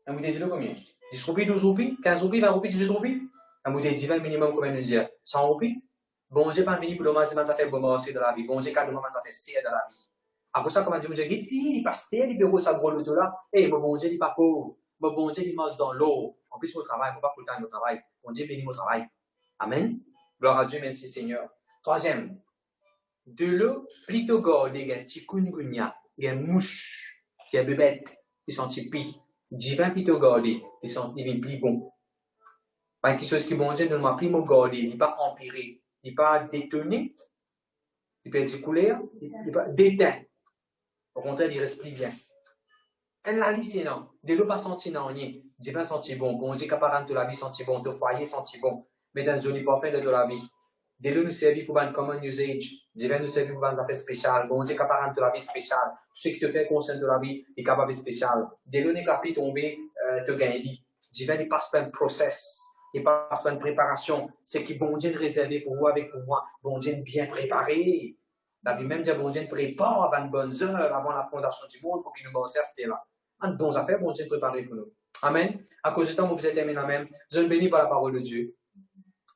Un bouteille de l'eau combien? 10 roupies, 12 roupies, 15 roupies, 20 roupies, 18 roupies? Un bouteille divin minimum combien de dire? 100 roupies? Bon Dieu, pas venu pour demander si ça fait boum aussi dans la vie. Bon Dieu, quand demander ça fait serre dans la vie. Après ça, comment dire, bon Dieu, il passe terre, il peut ça gros l'auto là. Eh, mon bon Dieu, il pas pauvre. Mon bon Dieu, il mange dans l'eau. En plus, mon travail, il ne faut pas tout le temps au travail. Bon Dieu, bénit mon travail. Amen. Gloire à Dieu, merci Seigneur. Troisième. De l'eau, plutôt gardée, il y a un petit kungunya, il y a une mouche, il y a une bébête, ils sont petits. Divin plutôt gardé, ils sont plus bons. Quelque chose qui bon Dieu ne m'a plus gardé, il n'est pas empiré, il n'est pas détonné, il peut être couleur, il n'est pas déteint. Au contraire, il reste plus bien. Elle l'a lissé, non. De l'eau pas senti non rien. Divin senti bon. Bon Dieu capable de la vie senti bon, de foyer senti bon. Mais dans une zone parfaite de la vie. De l'eau nous servit pour un common usage. Divin nous servit pour un affaire spécial. Bon Dieu capable de la vie spéciale. Tout ce qui te fait conscient de la vie est capable de spécial. De l'eau n'est pas plus tombé, te gagner. Divin il passe par un process. Il passe par une préparation. C'est qui bon Dieu réservé pour vous avec pour moi. Bon Dieu bien préparé. La Bible même dit bon Dieu prépare avant une bonne heure, avant la fondation du monde pour qu'il nous bonsère, c'était là. En bonnes affaires, bon Dieu préparé pour nous. Amen. À cause du temps, vous êtes terminé, amen. Je vous bénis par la parole de Dieu.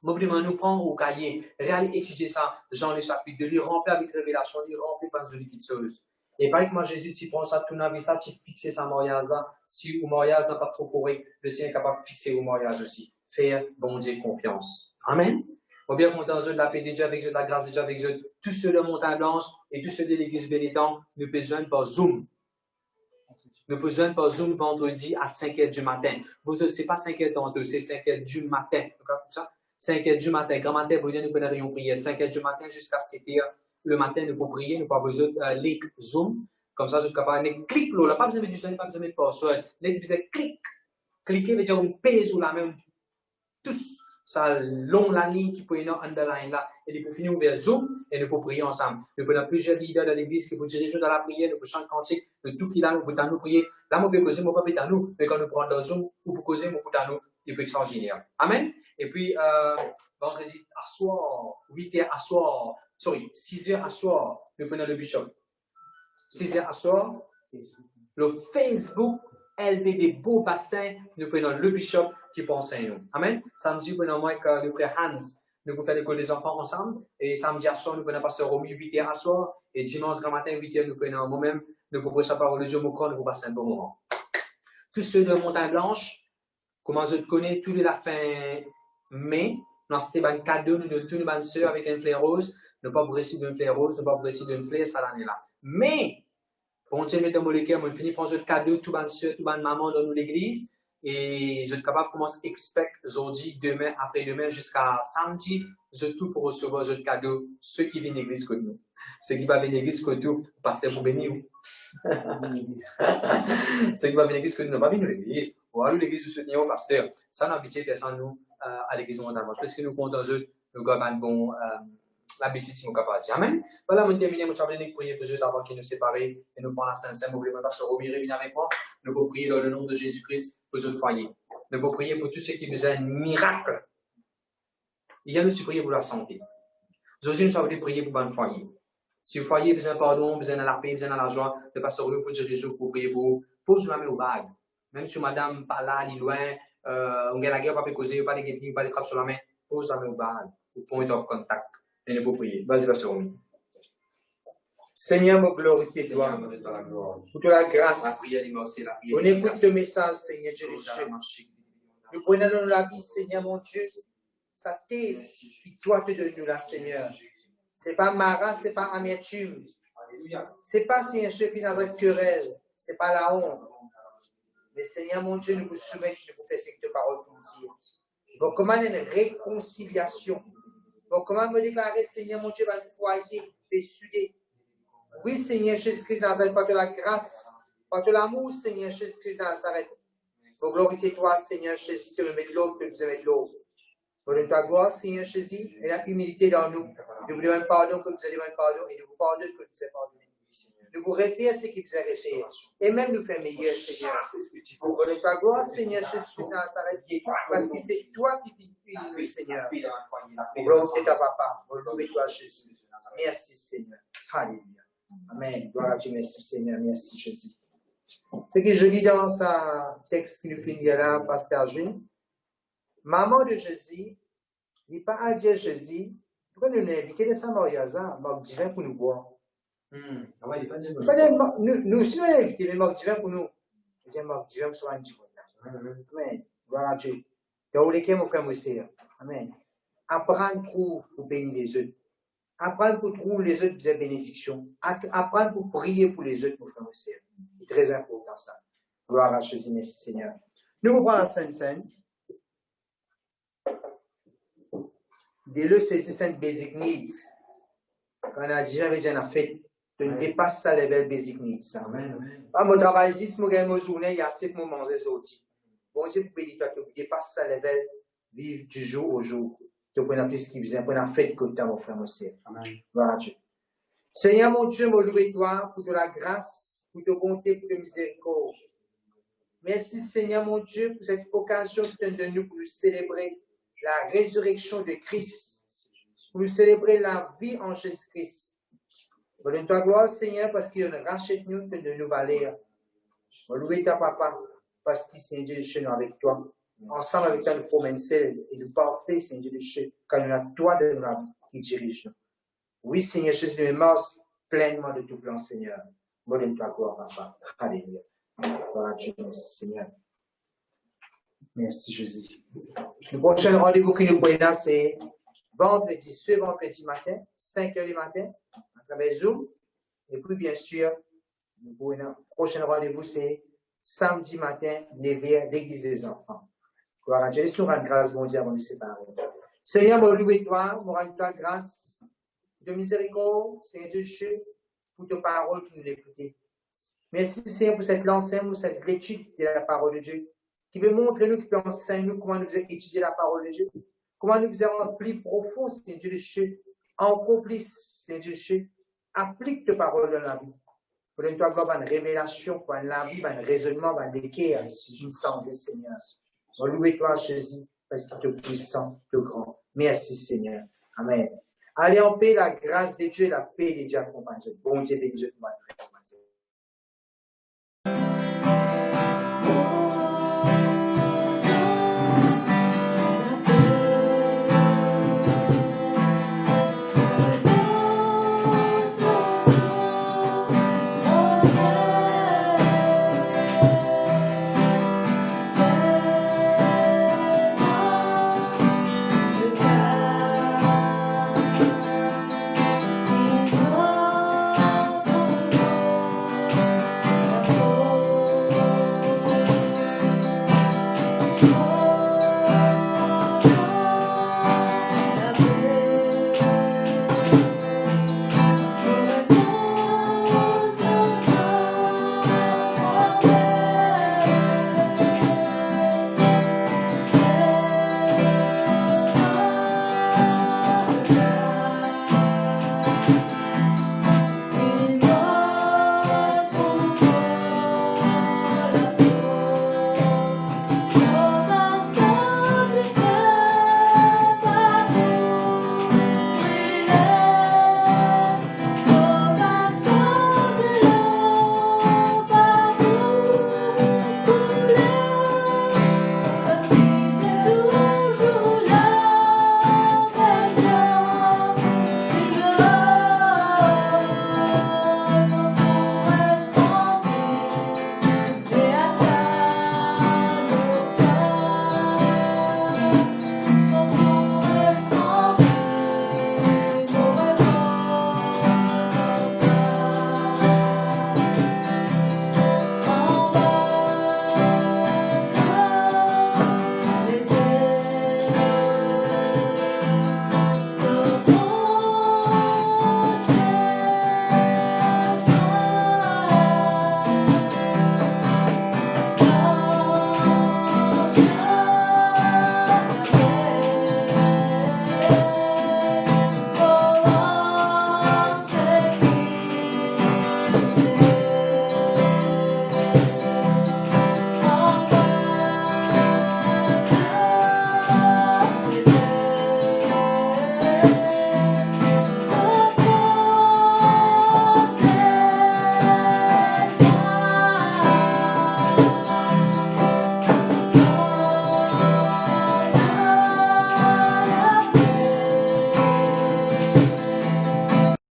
M'oubliez nous prendre au cahier, réellement étudier ça, Jean le chapitre, de lui remplir avec révélation, de lui remplir par une petite chose. Et pareil que moi, Jésus, tu prends ça, tout dans la vie, ça, tu fixes ça mariage, si au mariage n'a pas trop couru, le Seigneur est capable de fixer au mariage aussi. Faire, bon Dieu, confiance. Amen. On bien content de la paix de Dieu avec Dieu, de la grâce de Dieu avec Dieu. Tous ceux de Montagne Blanche et tous ceux de l'Église Bénétant, nous besoin par Zoom. Nous besoin par Zoom vendredi à 5h du matin. Vous autres, c'est pas 5h tantôt, c'est 5h du matin. Comme ça? 5h du matin. Grand matin, vous nous pouvons prier. 5h du matin jusqu'à 7h le matin, nous pouvons prier. Nous pas besoin de link Zoom. Comme ça, je suis capable de cliquer là. Pas besoin de du son, pas besoin de password. Nous besoin de cliquer. Cliquer veut dire on pèse sur la main. Tous. Ça long la ligne qui peut y avoir underline là. Et pour finir, ouvrir Zoom et nous pouvons prier ensemble. Nous pouvons plusieurs leaders de l'église qui vous dirigent dans la prière, nous pouvons chanter cantique, de tout qui là, nous pouvons nous prier. Là, nous pouvons causer, mon papa est à nous, mais quand nous prenons dans Zoom, ou pour causer, mon papa à nous, il peut être génial. Amen. Et puis, vendredi à soir, 8h à soir, 6h à soir, nous prenons le bishop. Sixième assoir, le Facebook élevé des beaux bassins, nous prenons le bishop qui pense à nous. Amen. Samedi, nous prenons avec le frère Hans, nous pouvons faire l'école des enfants ensemble. Et samedi à soir, nous prenons pasteur Romy 8h à soir. Et dimanche grand matin, 8h, nous prenons moi-même, nous pouvons sa parole de Dieu, nous pouvons passer un bon moment. Tous ceux de Montagne Blanche, comment je te connais, tous les la fin mai, nous c'était un cadeau, nous donnons tous nos soeurs avec une fleur rose. Nous ne pas précis d'une fleur rose, nous ne pas précis d'une fleur, ça l'année là. Mais, bon Dieu, mettez mon cœur, moi, je finis par un cadeau, tout le soeur, tout le maman dans l'église. Et je suis capable de commencer à expect aujourd'hui, demain, après-demain, jusqu'à samedi, je tout pour recevoir un cadeau, ceux qui viennent à l'église comme nous. Ceux qui vont venir à l'église comme nous, pasteur pour bénir. Ceux qui vont venir à l'église comme nous, ne pas venir à l'église. Ou alors l'église de soutenir au pasteur. Ça, on a habitué de faire ça, nous, à l'église mondiale. Parce que nous comptons, nous avons un bon, l'habitude, si nous sommes capables de dire. Amen. Voilà, nous terminons, nous avons prié pour eux d'abord qui nous séparés et nous prenons la Sainte-Sainte. Nous voulons pasteur Romy, venir avec moi. Nous pouvons prier dans le nom de Jésus-Christ pour ce foyer. Nous pouvons prier pour tous ceux qui besoin un miracle. Hier, nous prions pour la santé. Aujourd'hui, nous avons prier pour un foyer. Si le foyer a besoin de pardon, besoin de la paix, besoin de la joie, le pasteur Romy pour diriger, pour prier pour pose la main au bague. Même si madame pas là, elle est loin, on a la guerre, pas causer, pas de guettines, pas de frappe sur la main, pose la main au bague, au point of contact. Et nous pouvons prier. Vas-y, pasteur Romy. Seigneur, me glorifie toi pour toute la grâce. On écoute le message, Seigneur Dieu. Nous prenons dans la vie, Seigneur mon Dieu, sa thèse qui doit te donner là, Seigneur. Ce n'est pas Mara, ce n'est pas amertume. Ce n'est pas, Seigneur, je suis dans un querelle. Ce n'est pas la honte. Mais Seigneur mon Dieu, nous vous soumettons pour faire ce que ta parole nous dit. Donc, comment une réconciliation. Donc, comment me déclarer, Seigneur mon Dieu, dans le foyer, de soudé. Oui, Seigneur Jésus-Christ Nazareth, par de la grâce, par de l'amour, Seigneur Jésus-Christ Nazareth. Pour glorifier toi, Seigneur Jésus, que nous mettons l'autre, que nous aimons l'autre. Pour ta gloire, Seigneur Jésus, et la humilité dans nous. Nous vous demandons pardon, que nous allons demander pardon, et nous vous pardonnons, que nous avons pardonné. Nous vous référons ce qui vous a référé, et même nous faire meilleur, Seigneur. Pour ta gloire, Seigneur Jésus-Christ Nazareth, parce que c'est toi qui punis nous, Seigneur. Pour glorifier ta papa, pour louer toi, Jésus. Merci, Seigneur. Alléluia. Amen. Gloire à Dieu, merci Seigneur, merci Jésus. Ce que je lis dans ce texte qui nous finit là, Pasteur Jules. Maman de Jésus, il n'est pas à dire Jésus, pourquoi nous inviter les Samarias, Marc divin pour nous boire. Nous aussi, nous inviter les Marc divin pour nous. Je dis Marc divin pour soi un divin. Amen. Gloire à Dieu. Dans lesquels, mon frère, mon sœur. Amen. Apprendre pour bénir les autres. Apprendre pour trouver les autres des bénédictions. Apprendre pour prier pour les autres, mon frère, mon sœur. C'est très important ça. Gloire à Jésus, merci Seigneur. Nous reprenons la Sainte Seine. Dès-le, c'est Sainte Basic Needs. Quand on a dit, j'avais en fait, tu dépasses ça, level Basic Needs. Amen. Mon travail, si je me mon journée, il y a 7 moments, c'est sorti. Bon Dieu, pour bénir toi, tu dépasses ça, level, vivre du jour au jour. Tu peux plus ce qui vient, pour la fête que tu as, mon frère, mon sœur. Gloire à Dieu. Seigneur, mon Dieu, me loue toi pour de la grâce, pour de bonté, pour de miséricorde. Merci, Seigneur, mon Dieu, pour cette occasion que tu donnes de nous pour nous célébrer la résurrection de Christ, pour nous célébrer la vie en Jésus-Christ. Donne-toi gloire, Seigneur, parce qu'il rachète nous de nous valer. Me loue ta papa, parce qu'il s'est Dieu chez nous avec toi. Ensemble avec toi, nous formons un seul et le parfait, Seigneur de Dieu, car nous avons toi de nous qui dirige nous. Oui, Seigneur Jésus, nous marche pleinement de tout plan, Seigneur. Donne-toi gloire, papa. Alléluia. Gloire à Dieu, merci, Seigneur. Merci, Jésus. Le prochain rendez-vous que nous prenons, c'est ce vendredi matin, 5 h du matin, à travers Zoom. Et puis, bien sûr, le prochain rendez-vous, c'est samedi matin, 9 h, l'église des enfants. Gloire à Dieu. Laisse-nous rendre grâce, bon Dieu, avant de nous séparer. Seigneur, me loue toi, me rends toi grâce de miséricorde, Seigneur Dieu, pour tes paroles que nous l'écoutons. Merci, Seigneur, pour cette l'enseignement, pour cette l'étude de la parole de Dieu, qui veut montrer nous, qui peut enseigner nous comment nous faisons étudier la parole de Dieu, comment nous faisons rendre plus profond, Seigneur Dieu, encore plus, Seigneur Dieu, applique tes paroles dans la vie. Pour donner-toi gloire, une révélation, pour la vie, un raisonnement, un équerre, une sens, Seigneur. On loue toi, Jésus, parce qu'il est puissant, le grand. Merci, Seigneur. Amen. Allez en paix, la grâce de Dieu et la paix de Dieu accompagne. Bon Dieu, béni Dieu.